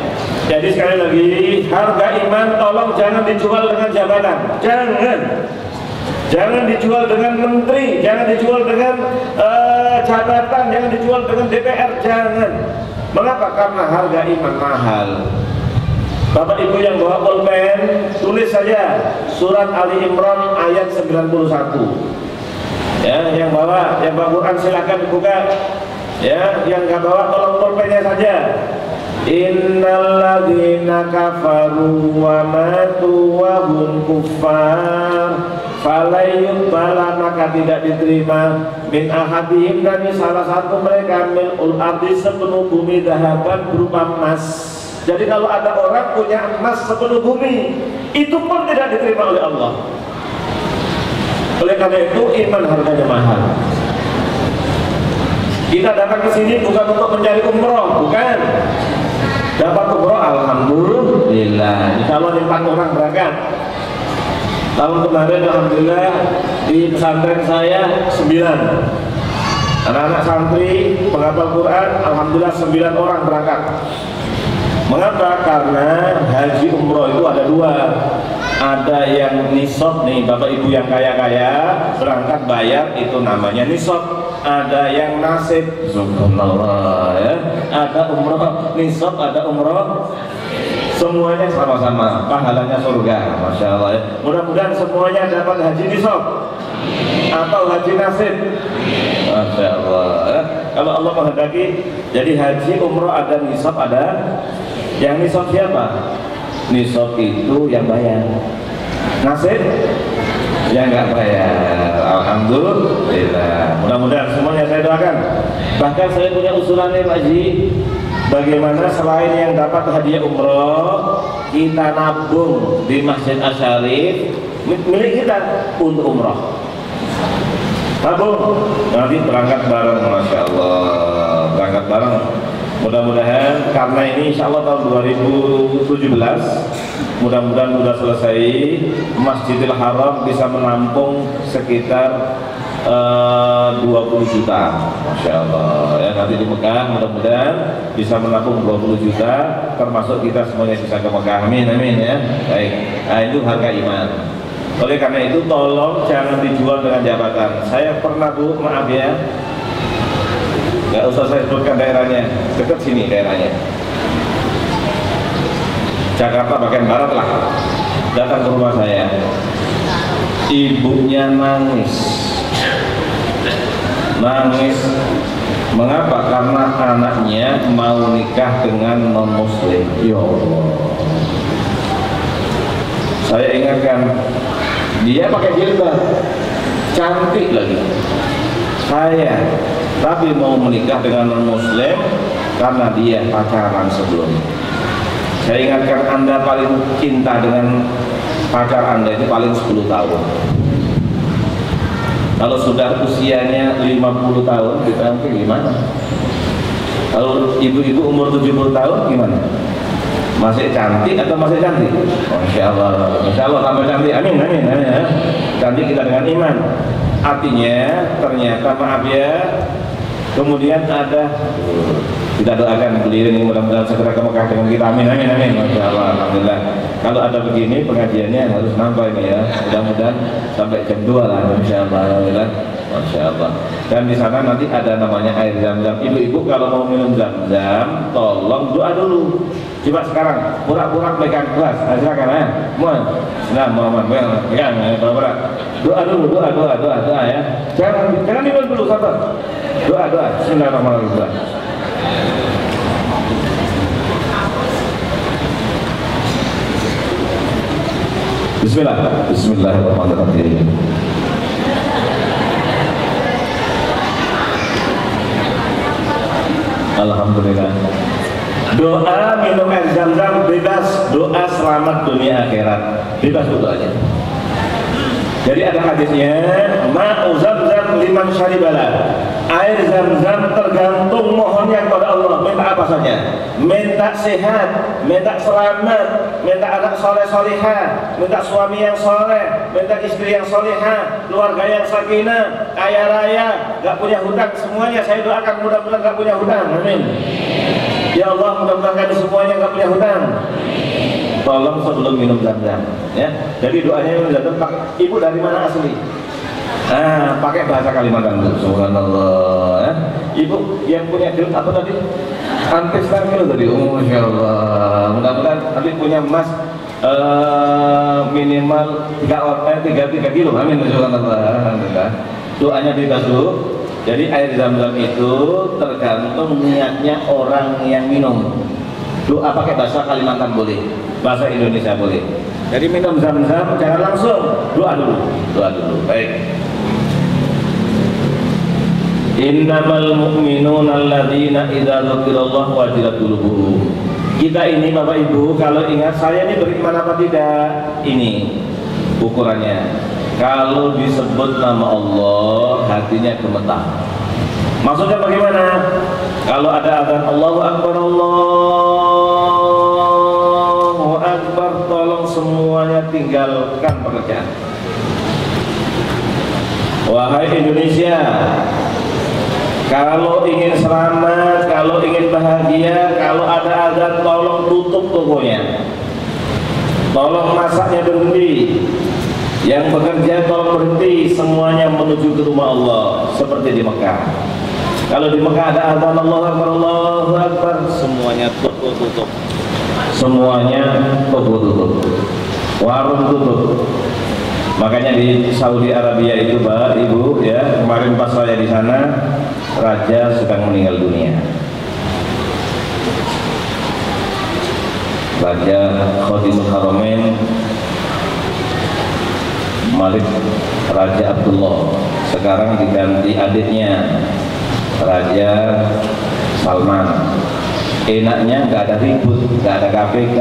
Jadi sekali lagi, harga iman tolong jangan dijual dengan jabatan. Jangan dijual dengan menteri, jangan dijual dengan jabatan, jangan dijual dengan DPR, jangan. Mengapa? Karena harga iman mahal. Bapak Ibu yang bawa pulpen, tulis saja surat Ali Imran ayat 91. Ya, yang bawa Quran silahkan dibuka. Ya, yang nggak bawa tolong pulpennya saja. Innalladzina kafaru wa matu wa hum kuffar falayuqbala, maka tidak diterima min ahadihim, dari salah satu mereka, mil'ul ardi, sepenuh bumi, dahaban berupa emas. Jadi kalau ada orang punya emas sepenuh bumi, itu pun tidak diterima oleh Allah. Oleh karena itu iman harganya mahal. Kita datang ke sini bukan untuk mencari umroh, bukan. Dapat umroh, alhamdulillah. Insya Allah 4 orang berangkat. Tahun kemarin alhamdulillah di pesantren saya 9 anak-anak santri penghafal Quran, alhamdulillah 9 orang berangkat. Mengapa? Karena haji umroh itu ada 2. Ada yang nisab nih, bapak ibu yang kaya-kaya berangkat bayar, itu namanya nisab. Ada yang nasib, subhanallah ya. Ada umroh nisab, ada umroh, semuanya sama-sama pahalanya surga, masya Allah ya. Mudah-mudahan semuanya dapat haji nisab atau haji nasib, masya Allah ya. Kalau Allah menghendaki, jadi haji umroh ada nisab, ada yang nisab siapa? Nisab itu yang bayar, nasib yang nggak bayar. Alhamdulillah, mudah-mudahan semuanya saya doakan. Bahkan saya punya usulan nih Pak Haji, bagaimana selain yang dapat hadiah umroh, kita nabung di Masjid Asy-Syarif milik kita untuk umroh. Nabung, nanti berangkat bareng, masya Allah, berangkat bareng. Mudah-mudahan karena ini insya Allah tahun 2017, mudah-mudahan sudah selesai, Masjidil Haram bisa menampung sekitar 20 juta, masya Allah ya. Nanti di Mekah mudah-mudahan bisa menampung 20 juta, termasuk kita semuanya bisa ke Mekah, amin amin ya. Baik, nah itu harga iman. Oleh karena itu tolong jangan dijual dengan jabatan. Saya pernah Bu, maaf ya, nggak usah saya sebutkan daerahnya, dekat sini daerahnya, Jakarta bagian barat lah. Datang ke rumah saya, ibunya nangis. Mengapa? Karena anaknya mau nikah dengan non muslim. Ya Allah, saya ingatkan, dia pakai jilbab, cantik lagi, tapi mau menikah dengan non muslim karena dia pacaran sebelumnya. Saya ingatkan, Anda paling cinta dengan pacar Anda itu paling 10 tahun. Kalau sudah usianya 50 tahun, kita nanti gimana? Kalau ibu-ibu umur 70 tahun gimana? Masih cantik atau masih cantik? Masya Allah, Masya Allah tambah cantik, amin amin amin ya. Cantik kita dengan iman. Artinya ternyata maaf ya, kemudian ada, kita doakan beliau ini mudah-mudahan segera ke Mekah dengan kita, amin amin amin, masya Allah, alhamdulillah. Kalau ada begini pengajiannya harus nampak ini ya, mudah-mudahan sampai jam 2 lah, masya Allah, alhamdulillah, masya Allah. Dan di sana nanti ada namanya air zam-zam. Ibu-ibu kalau mau minum zam-zam, tolong doa dulu. Coba sekarang pura-pura pegang gelas, silakan ya. Nah, Muhammad pegang, pura-pura. Doa dulu, doa ya. Jangan minum dulu, sabar. Doa. Bismillahirrahmanirrahim. Bismillahirrahmanirrahim. Alhamdulillah. Doa minum air zam-zam bebas, doa selamat dunia akhirat, bebas doanya. Jadi ada hadisnya, ma'u zam-zam liman syaribala. Air zam-zam tergantung mohonnya kepada Allah, minta apa saja, minta sehat, minta selamat, minta anak soleh solihah, minta suami yang soleh, minta istri yang solihah, keluarga yang sakinah, kaya raya, gak punya hutang, semuanya saya doakan mudah-mudahan gak punya hutang, amin. Ya Allah, mudah-mudahan kami semuanya gak punya hutang. Tolong sebelum minum zam-zam ya. Jadi doanya minum zam-zam, ibu dari mana asli? Pakai bahasa Kalimantan Bu, subhanallah ya. Ibu yang punya duit apa tadi? Antis kilo tadi, masya Allah. Mudah-mudahan nanti punya emas minimal 3 kilo, amin, subhanallah, alhamdulillah. doanya bebas dulu. Jadi air zam-zam itu tergantung niatnya orang yang minum. Doa pakai bahasa Kalimantan boleh, bahasa Indonesia boleh. Jadi minum zam-zam jangan langsung, doa dulu. Baik. Innamal mu'minuna alladzina idza dzukirallahu wajilat qulubuhum. Kita ini Bapak Ibu kalau ingat saya ini beriman apa tidak? Ini ukurannya. Kalau disebut nama Allah hatinya gemetar. Maksudnya bagaimana? Kalau ada azan Allahu Akbar, Allahu Akbar, tolong semuanya tinggalkan pekerjaan. Wahai Indonesia, kalau ingin selamat, kalau ingin bahagia, kalau ada azan tolong tutup tokonya. Tolong masaknya berhenti. Yang bekerja tolong berhenti, semuanya menuju ke rumah Allah seperti di Mekah. Kalau di Mekah ada azan Allahu Akbar, Allahu Akbar, semuanya tutup. Semuanya tutup. Warung tutup. Makanya di Saudi Arabia itu Pak Ibu ya, kemarin pas saya di sana, raja sedang meninggal dunia. Raja Khadimul Haramain Malik Raja Abdullah, sekarang diganti adiknya Raja Salman. Enaknya nggak ada ribut, nggak ada KPK,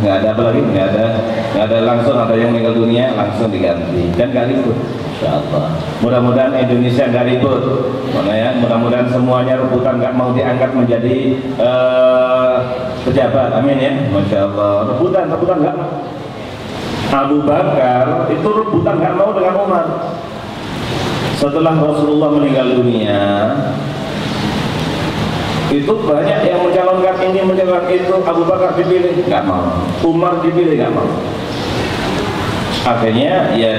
nggak ada apa lagi, nggak ada langsung ada yang meninggal dunia langsung diganti dan nggak ribut. Insyaallah. Mudah-mudahan Indonesia nggak ribut, ya. Mudah-mudahan semuanya rebutan nggak mau diangkat menjadi pejabat. Amin ya. Masya Allah. Rebutan nggak. Abu Bakar itu rebutan nggak mau dengan Umar. Setelah Rasulullah meninggal dunia, itu banyak yang mencalonkan ini, mencalonkan itu. Abu Bakar dipilih nggak mau, Umar dipilih nggak mau. Akhirnya ya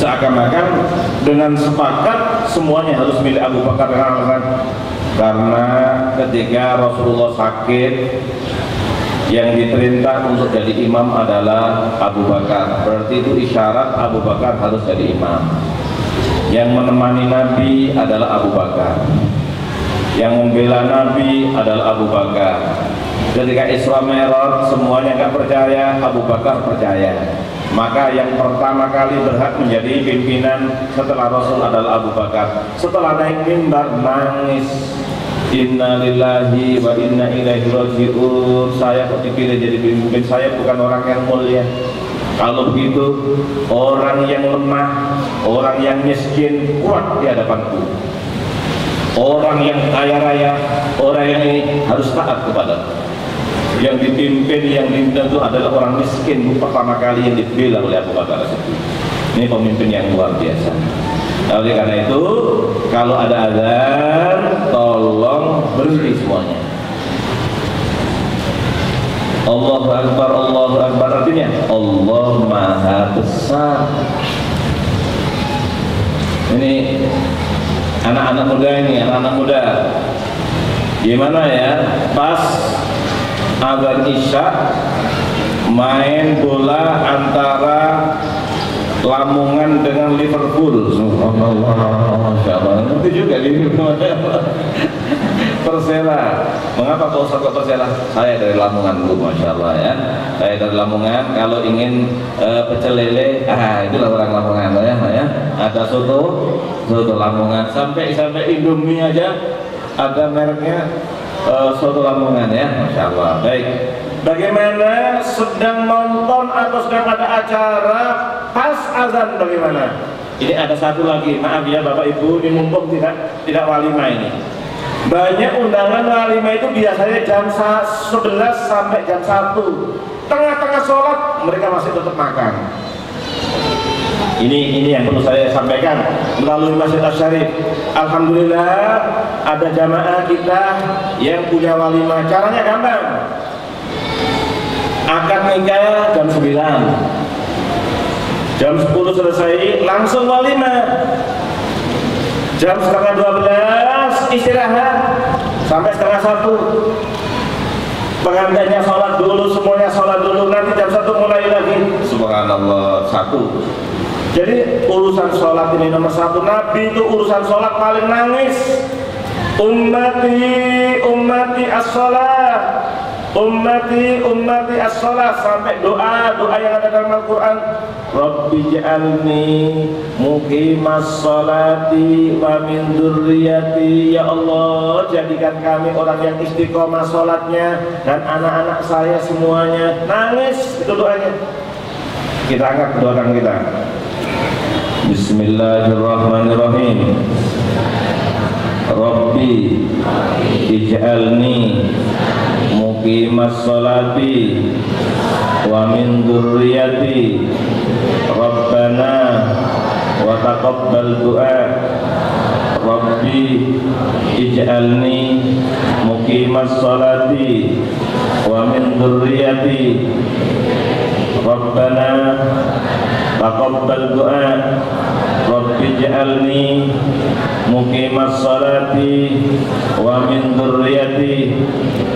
seakan-akan dengan sepakat semuanya harus milih Abu Bakar dengan alasan karena ketika Rasulullah sakit, yang diperintah untuk jadi imam adalah Abu Bakar. Berarti itu isyarat Abu Bakar harus jadi imam. Yang menemani Nabi adalah Abu Bakar. Yang membela Nabi adalah Abu Bakar. Ketika Isra Mi'raj semuanya nggak percaya, Abu Bakar percaya. Maka yang pertama kali berhak menjadi pimpinan setelah Rasul adalah Abu Bakar. Setelah naik mimbar nangis, Inna lillahi wa inna ilaihi raji'un. Saya kok dipilih jadi pemimpin, saya bukan orang yang mulia. Kalau begitu, orang yang lemah, orang yang miskin kuat di hadapanku. Orang yang kaya raya, orang yang ini harus taat kepada. Yang dipimpin, yang dipimpin itu adalah orang miskin. Pertama kali yang dibela oleh Abu Bakar. Ini pemimpin yang luar biasa. Oleh karena itu, kalau ada azan, tolong berhenti semuanya. Allahu Akbar, Allahu Akbar artinya Allah Maha Besar. Ini anak-anak muda ini, anak-anak muda. Gimana ya? Pas azan Isya main bola antara Lamongan dengan Liverpool. Subhanallah, Masya nanti juga di Persela. Mengapa kau Ustaz Persela? Saya dari Lamongan dulu, Masya Allah ya. Saya dari Lamongan. Kalau ingin pecel lele, itulah orang Lamongan ya. Ada soto Lamongan. Sampai Indomie aja ada mereknya soto Lamongan ya, Masya Allah. Baik. Bagaimana sedang nonton atau sedang ada acara pas azan bagaimana? Ini ada satu lagi, maaf ya Bapak Ibu, ini mumpung tidak walimah ini. Banyak undangan walimah itu biasanya jam 11 sampai jam 1. Tengah-tengah sholat mereka masih tetap makan. Ini yang perlu saya sampaikan melalui Masjid Asy-Syarif. Alhamdulillah ada jamaah kita yang punya walimah. Caranya gampang. Akad nikah jam 9, jam 10 selesai langsung walimah, jam setengah 12 istirahat sampai setengah 1. Pengantinnya sholat dulu, semuanya sholat dulu, nanti jam 1 mulai lagi. Subhanallah, 1 Jadi urusan sholat ini nomor satu. Nabi itu urusan sholat paling nangis. Ummati as-sholat, ummati as-sholat, sampai doa yang ada dalam Al-Quran. Rabbi ja'alni muqimas sholati wa min dzurriyyati. Ya Allah, jadikan kami orang yang istiqomah sholatnya dan anak-anak saya semuanya. Nangis itu doanya. Kita angkat kedua tangan kita. Bismillahirrahmanirrahim. Rabbi ij'alni muqimas sholati wa min dzurriyyati. Rabbana wa taqabbal du'a. Rabbi ij'alni muqimas sholati wa min dzurriyyati. Rabbana taqabbal du'a. Rabbi ij'alni muqimas sholati wa min dzurriyyati.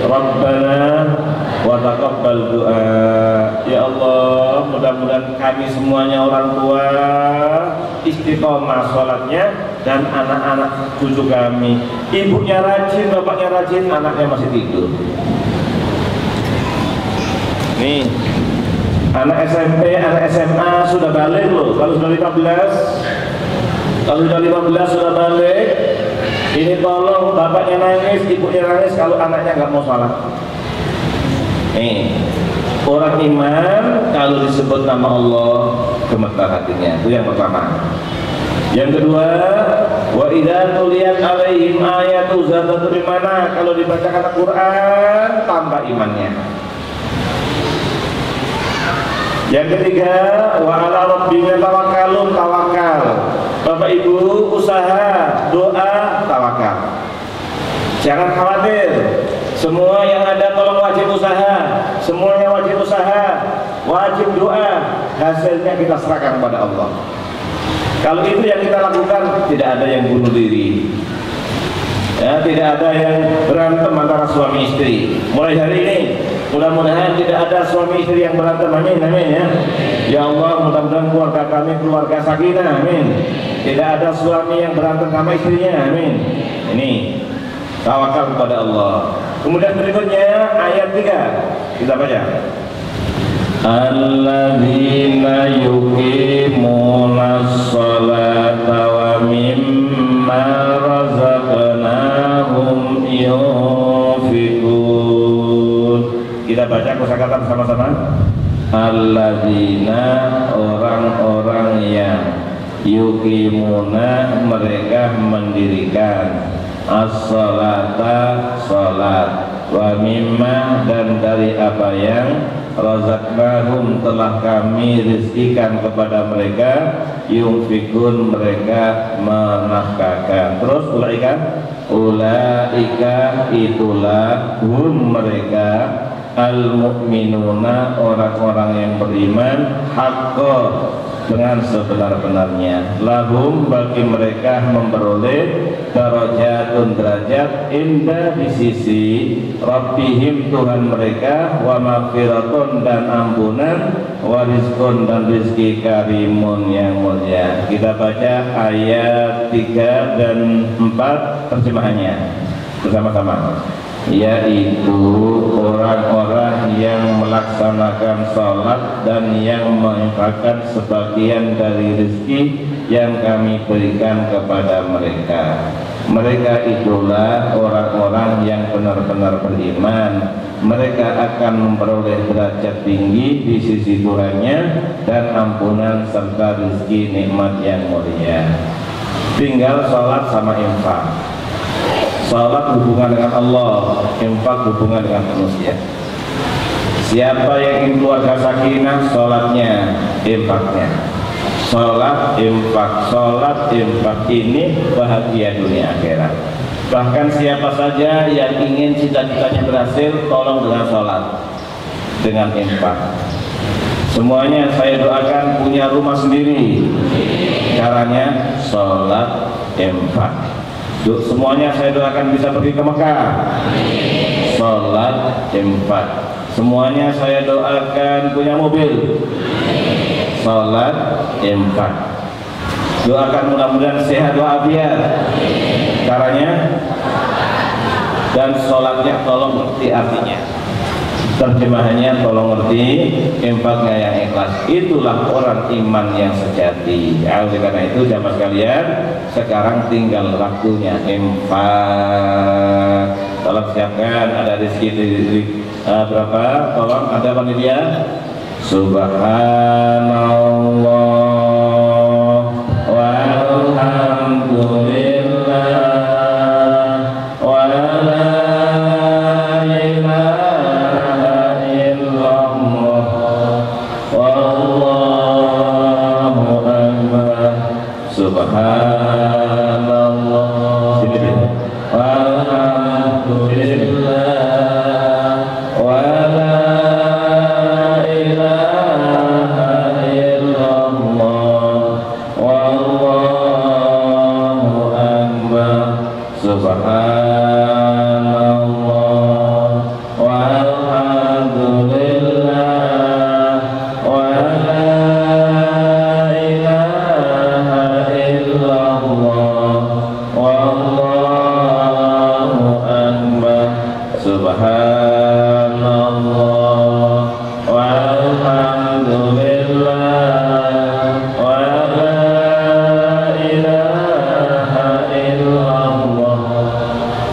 Rabbana wa taqabbal du'a. Ya Allah, mudah-mudahan kami semuanya orang tua istiqomah sholatnya dan anak-anak cucu kami. Ibunya rajin, bapaknya rajin, anaknya masih tidur. Nih, anak SMP, anak SMA sudah balik loh. Kalau sudah 15 sudah balik. Ini tolong bapaknya nangis, ibunya nangis kalau anaknya nggak mau sholat. Nih, orang iman kalau disebut nama Allah gemetar hatinya. Itu yang pertama. Yang kedua, wa idza tuliyat alaihim ayatu zadatul imana. Kalau dibacakan Al-Quran tambah imannya. Yang ketiga, wa ala rabbina tawakkalun, tawakal. Bapak Ibu usaha, doa, tawakal. Jangan khawatir. Semua yang ada tolong wajib usaha. Semuanya wajib usaha, wajib doa. Hasilnya kita serahkan kepada Allah. Kalau itu yang kita lakukan, tidak ada yang bunuh diri. Ya, tidak ada yang berantem antara suami istri. Mulai hari ini, mudah-mudahan tidak ada suami istri yang berantem. Amin, amin ya. Ya Allah, mudah-mudahan keluarga kami keluarga sakinah. Amin. Tidak ada suami yang berantem sama istrinya. Amin. Ini tawakal kepada Allah. Kemudian berikutnya ayat 3 kita baca. Alladzina yuqimunas sholata wa mimma razaqnahum yunfiqun. Kita baca kosakata bersama-sama. Alladzina, orang-orang yang yuqimuna, mereka mendirikan as-sholata, sholat, wa mimma, dan dari apa yang razaqnahum, telah kami rizkikan kepada mereka, yunfikun, mereka menafkahkan. Terus ulaika itulah hum, mereka al-mu'minuna, orang-orang yang beriman, haqqo, dengan sebenar-benarnya. Lahum, bagi mereka memperoleh darajatun, derajat, indah di sisi Rabbihim, Tuhan mereka, wa maghfiratun, dan ampunan, wa rizqun, dan rizki karimun, yang mulia. Kita baca ayat 3 dan 4 terjemahannya bersama-sama. Yaitu orang-orang yang melaksanakan sholat dan yang menginfakkan sebagian dari rezeki yang kami berikan kepada mereka. Mereka itulah orang-orang yang benar-benar beriman. Mereka akan memperoleh derajat tinggi di sisi Tuhannya dan ampunan serta rezeki nikmat yang mulia. Tinggal sholat sama infak. Salat hubungan dengan Allah, infak hubungan dengan manusia. Siapa yang ingin keluarga sakinah, salatnya, infaknya. Salat, infak ini bahagia dunia akhirat. Bahkan siapa saja yang ingin cita-citanya berhasil, tolong dengan salat, dengan infak. Semuanya saya doakan punya rumah sendiri. Caranya salat, infak. Semuanya saya doakan bisa pergi ke Mekah, sholat, infak. Semuanya saya doakan punya mobil, sholat, infak. Doakan mudah-mudahan sehat walafiat. Caranya, dan sholatnya tolong ngerti artinya, terjemahannya tolong ngerti, infaknya yang ikhlas. Itulah orang iman yang sejati. Oleh karena itu jamaah sekalian, sekarang tinggal waktunya infak. Tolong siapkan, ada rezeki di berapa? Tolong ada panitia. Subhanallah walhamdulillah wa la ilaha illallah wallahu akbar. Subhanallah. Sini sini. Walhamdulillah wa la ilaha illallah wallahu akbar. Subhanallah walhamdulillah wa la ilaha illallah wallahu akbar. Subhanallah walhamdulillah wa la ilaha illallah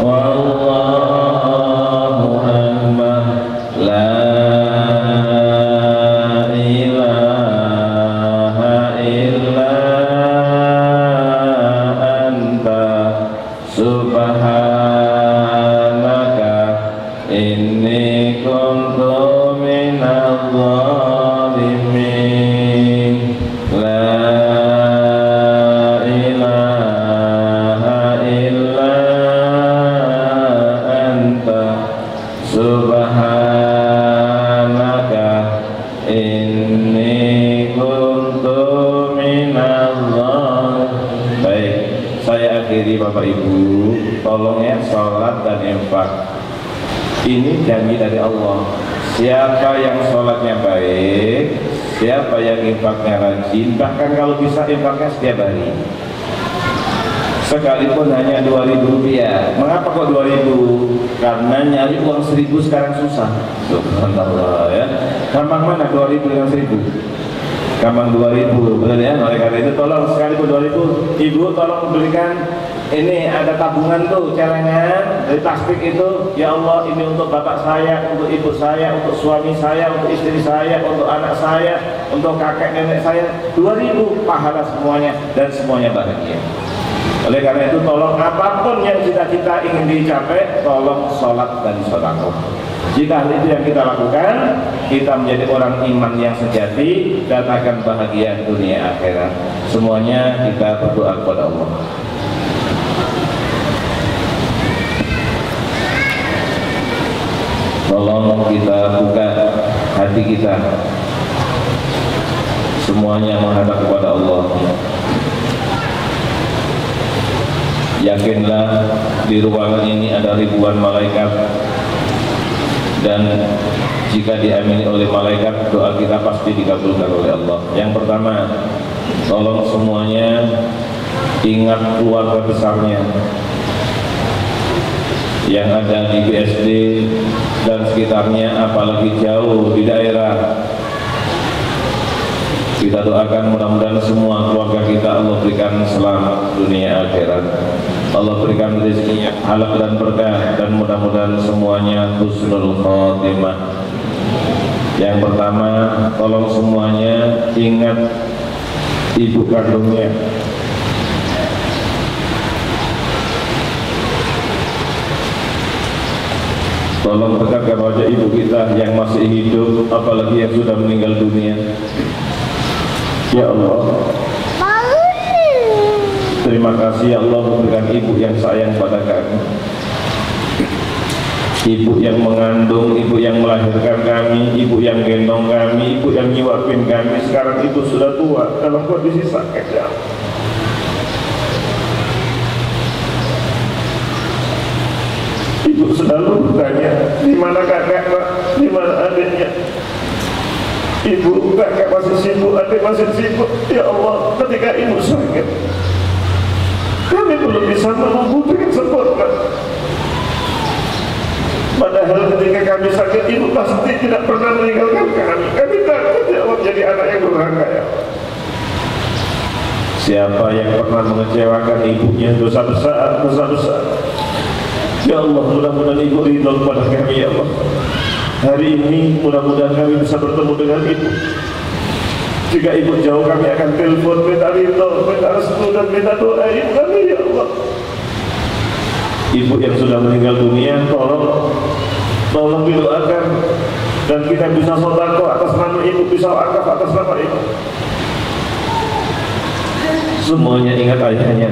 wallahu akbar. La ilaha illa anta subhanaka inni kuntu minadh dhalimin. La ilaha illa anta subhanaka inni kuntu minadh dhalimin. Baik, saya akhiri Bapak Ibu, tolong ya sholat dan infak. Ini janji dari Allah. Siapa yang sholatnya baik, siapa yang infaknya rajin, bahkan kalau bisa infaknya setiap hari, sekalipun hanya 2.000 rupiah. Mengapa kok 2.000? Karena nyari uang 1.000 sekarang susah. Subhanallah ya. Gampang mana 2.000 dengan 1.000? Gampang 2.000, benar ya. Oleh karena itu tolong sekalipun 2.000, Ibu tolong belikan. Ini ada tabungan tuh, celengan dari plastik itu. Ya Allah, ini untuk bapak saya, untuk ibu saya, untuk suami saya, untuk istri saya, untuk anak saya, untuk kakek nenek saya. 2.000 pahala semuanya, dan semuanya bahagia. Oleh karena itu tolong apapun yang cita-cita ingin dicapai, tolong sholat dan sedekah. Jika hal itu yang kita lakukan, kita menjadi orang iman yang sejati dan akan bahagia dunia akhirat. Semuanya kita berdoa kepada Allah. Tolong kita buka hati kita, semuanya menghadap kepada Allah. Yakinlah di ruangan ini ada ribuan malaikat, dan jika diamini oleh malaikat, doa kita pasti dikabulkan oleh Allah. Yang pertama, tolong semuanya ingat keluarga besarnya yang ada di BSD dan sekitarnya, apalagi jauh di daerah. Kita doakan mudah-mudahan semua keluarga kita Allah berikan selamat dunia akhirat. Allah berikan rezekinya halal dan berkah, dan mudah-mudahan semuanya husnul khotimah. Yang pertama, tolong semuanya ingat ibu kandungnya. Tolong dekatkan wajah ibu kita yang masih hidup, apalagi yang sudah meninggal dunia. Ya Allah, terima kasih ya Allah memberikan ibu yang sayang pada kami, ibu yang mengandung, ibu yang melahirkan kami, ibu yang gendong kami, ibu yang nyuapin kami. Sekarang ibu sudah tua dalam kondisi sakit ya. Ibu selalu bertanya, di mana kakak, Pak? Di mana adiknya? Ibu, kakak masih sibuk, adik masih sibuk. Ya Allah, ketika ibu sakit, kami belum bisa menunggu dengan sempurna. Padahal ketika kami sakit, ibu pasti tidak pernah meninggalkan kami. Kami takut ya Allah jadi anak yang durhaka ya. Siapa yang pernah mengecewakan ibunya dosa besar, dosa besar. Ya Allah, mudah-mudahan ibu ridho kepada kami ya Allah. Hari ini mudah-mudahan kami bisa bertemu dengan ibu. Jika ibu jauh, kami akan telepon, minta ridho, minta restu dan minta doa ibu kami ya Allah. Ibu yang sudah meninggal dunia, tolong didoakan, dan kita bisa sedekah atas nama ibu, bisa wakaf atas nama ibu. Semuanya ingat ayahnya.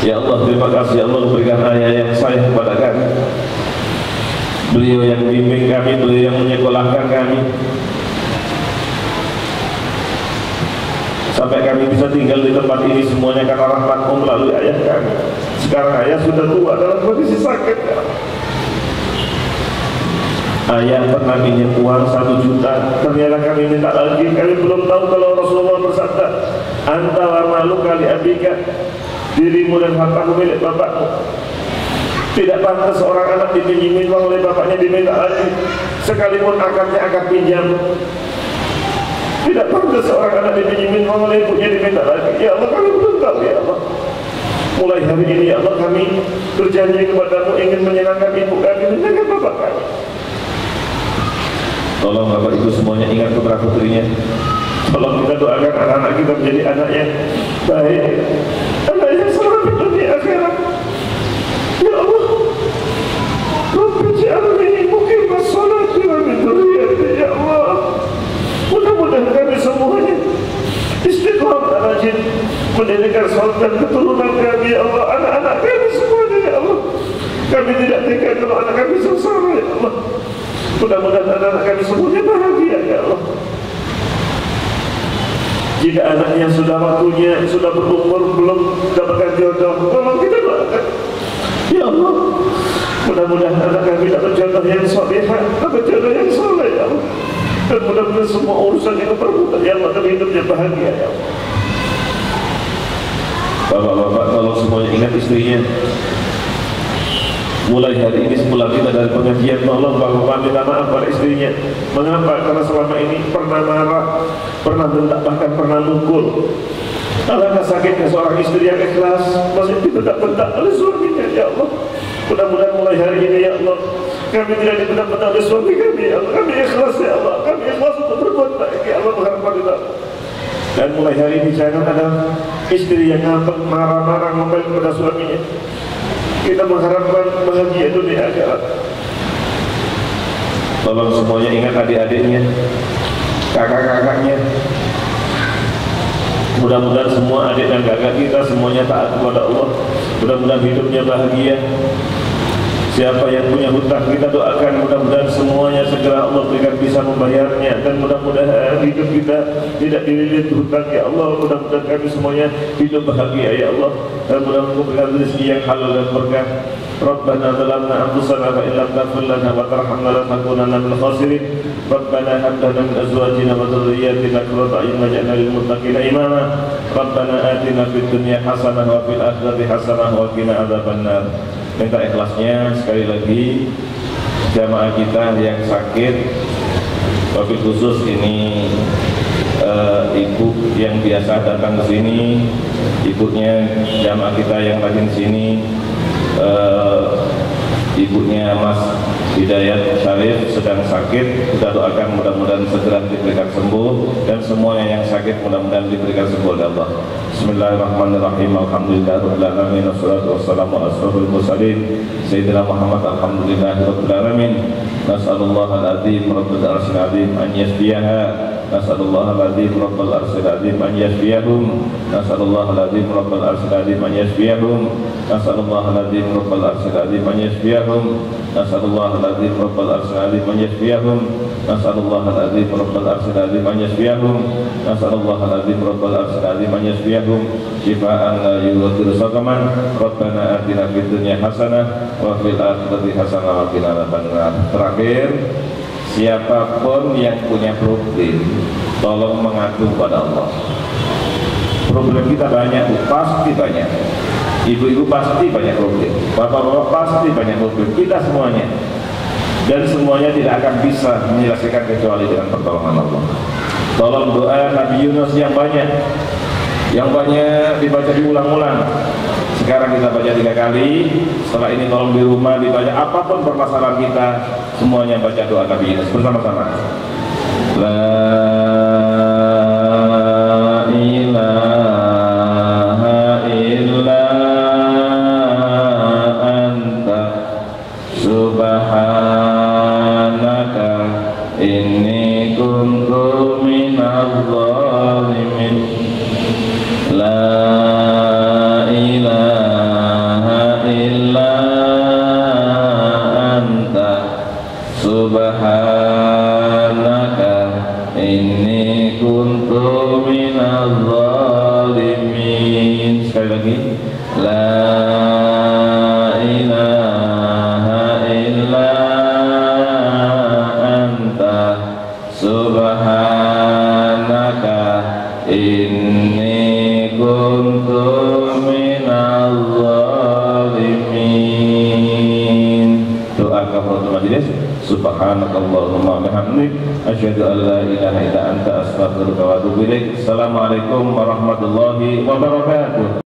Ya Allah, terima kasih ya Allah berikan ayah yang sayang kepada kami. Beliau yang bimbing kami, beliau yang menyekolahkan kami, sampai kami bisa tinggal di tempat ini semuanya karena rahmat-Mu melalui ayah kami. Sekarang ayah sudah tua dalam kondisi sakit. Ayah pernah minjem uang 1 juta, ternyata kami minta lagi. Kami belum tahu kalau Rasulullah bersabda, "Anta wa malu kali abika," dirimu dan hartamu milik bapakmu. Tidak pantas seorang anak dipinjemin uang oleh bapaknya diminta lagi, sekalipun akadnya akad pinjam. Tidak pantas seorang anak dipinjemin uang oleh ibunya diminta lagi. Ya Allah, kami belum tahu ya Allah. Mulai hari ini ya Allah, kami berjanji kepada-Mu ingin menyenangkan ibu kami, menyenangkan bapak kami. Tolong bapak ibu semuanya ingat putra putrinya. Tolong kita doakan anak-anak kita menjadi anak yang baik, anak yang selamat di dunia akhirat. Ya Allah, Rabbi ja'alni muqimas sholati wa min dzurriyyati ya Allah. Mudah-mudahan kami semuanya istiqomah rajin mendirikan sholat dan keturunan kami ya Allah, anak-anak kami semuanya ya Allah. Kami tidak tega kalau anak kami sengsara ya Allah. Mudah-mudahan anak-anak kami semuanya bahagia ya Allah. Jika anaknya sudah waktunya, sudah berumur, belum dapatkan jodoh, tolong kita doakan ya Allah. Mudah-mudahan anak kami dapat jodoh yang salihah, dapat jodoh yang saleh ya Allah. Dan mudah-mudahan semua urusan yang berputar ya Allah, dan hidupnya bahagia ya Allah. Bapak-bapak, tolong semuanya ingat istrinya. Mulai hari ini sepulang kita dari pengajian, tolong bapak-bapak minta maaf pada istrinya. Mengapa? Karena selama ini pernah marah, pernah bentak, bahkan pernah mukul. Alangkah sakitnya seorang istri yang ikhlas masih dibentak-bentak oleh suaminya ya Allah. Mudah-mudahan mulai hari ini ya Allah, kami tidak dibentak-bentak oleh suami kami ya Allah. Kami ikhlas ya Allah, kami ikhlas untuk berbuat baik ya Allah, mengharapkan kita. Dan mulai hari ini jangan ada istri yang ngambek, marah-marah, ngomel kepada suaminya. Kita mengharapkan bahagia dunia akhirat. Tolong semuanya ingat adik-adiknya, kakak-kakaknya. Mudah-mudahan semua adik dan kakak kita semuanya taat kepada Allah. Mudah-mudahan hidupnya bahagia. Siapa yang punya hutang kita doakan, mudah-mudahan semuanya segera Allah berikan bisa membayarnya. Dan mudah-mudahan hidup kita tidak dililit hutang ya Allah. Mudah-mudahan kami semuanya hidup bahagia ya Allah. Dan mudah-mudahan memberikan rezeki yang halal dan berkah. Rabbana zalamna anfusana fa illam taghfir lana wa tarhamna lanakunanna minal khasirin. Rabbana hab lana min azwajina wa dhurriyyatina qurrata a'yun waj'alna lil muttaqina imama. Rabbana atina fid dunya hasanah wa fil akhirati hasanah wa qina adzabannar. Minta ikhlasnya sekali lagi jamaah kita yang sakit, wabil khusus ini ibu yang biasa datang ke sini, ibunya jamaah kita yang rajin sini, ibunya Mas Hidayat Syarif sedang sakit. Kita doakan mudah-mudahan segera diberikan sembuh, dan semuanya yang sakit mudah-mudahan diberikan sembuh oleh Allah. Bismillahirrahmanirrahim. Alhamdulillahirabbil alamin, wassalatu wassalamu ala asyrofil mursalin sayyidina Muhammad alhamdulillahirabbil alamin. Nas'alullah al-azim rabbul arsyil azim an yashfiyaha. Nas'alullah al-azim rabbul arsyil azim an yashfiyahum. Nas'alullah al-azim rabbul arsyil azim an yashfiyahum. Nas'alullah al-azim rabbul arsyil azim an yashfiyahum. Nas'alullah al-azim rabbul arsyil azim an yashfiyahum. Nas'alullah al-azim rabbul arsyil azim an yashfiyahum. Nas'alullah al-azim rabbul arsyil azim an yashfiyahum. Shifaan la yughadiru saqaman. Rabbana atina fid dunya hasanah wa fil akhirati hasanah wa qina adzabannar. Terakhir siapapun yang punya problem, tolong mengadu pada Allah. Problem kita banyak, pasti banyak. Ibu-ibu pasti banyak problem, bapak-bapak pasti banyak problem, kita semuanya. Dan semuanya tidak akan bisa menyelesaikan kecuali dengan pertolongan Allah. Tolong doa Nabi Yunus yang banyak dibaca diulang-ulang. Sekarang kita baca 3 kali. Setelah ini tolong di rumah dibaca, apapun permasalahan kita, semuanya baca doa Nabi Yunus bersama-sama. La ilaha illa anta subhanaka inni kuntu minadh dhalimin. La ilaha illa anta subhanaka inni kuntu minadh dhalimin. Sekali lagi, la ilaha illa anta subhanaka inni kuntu minadh dhalimin. Doa kafaratul majelis. Subhanakallahumma bihamdik asyhadu an la ilaha illa anta astaghfiruka wa atubu ilaik. Assalamualaikum warahmatullahi wabarakatuh.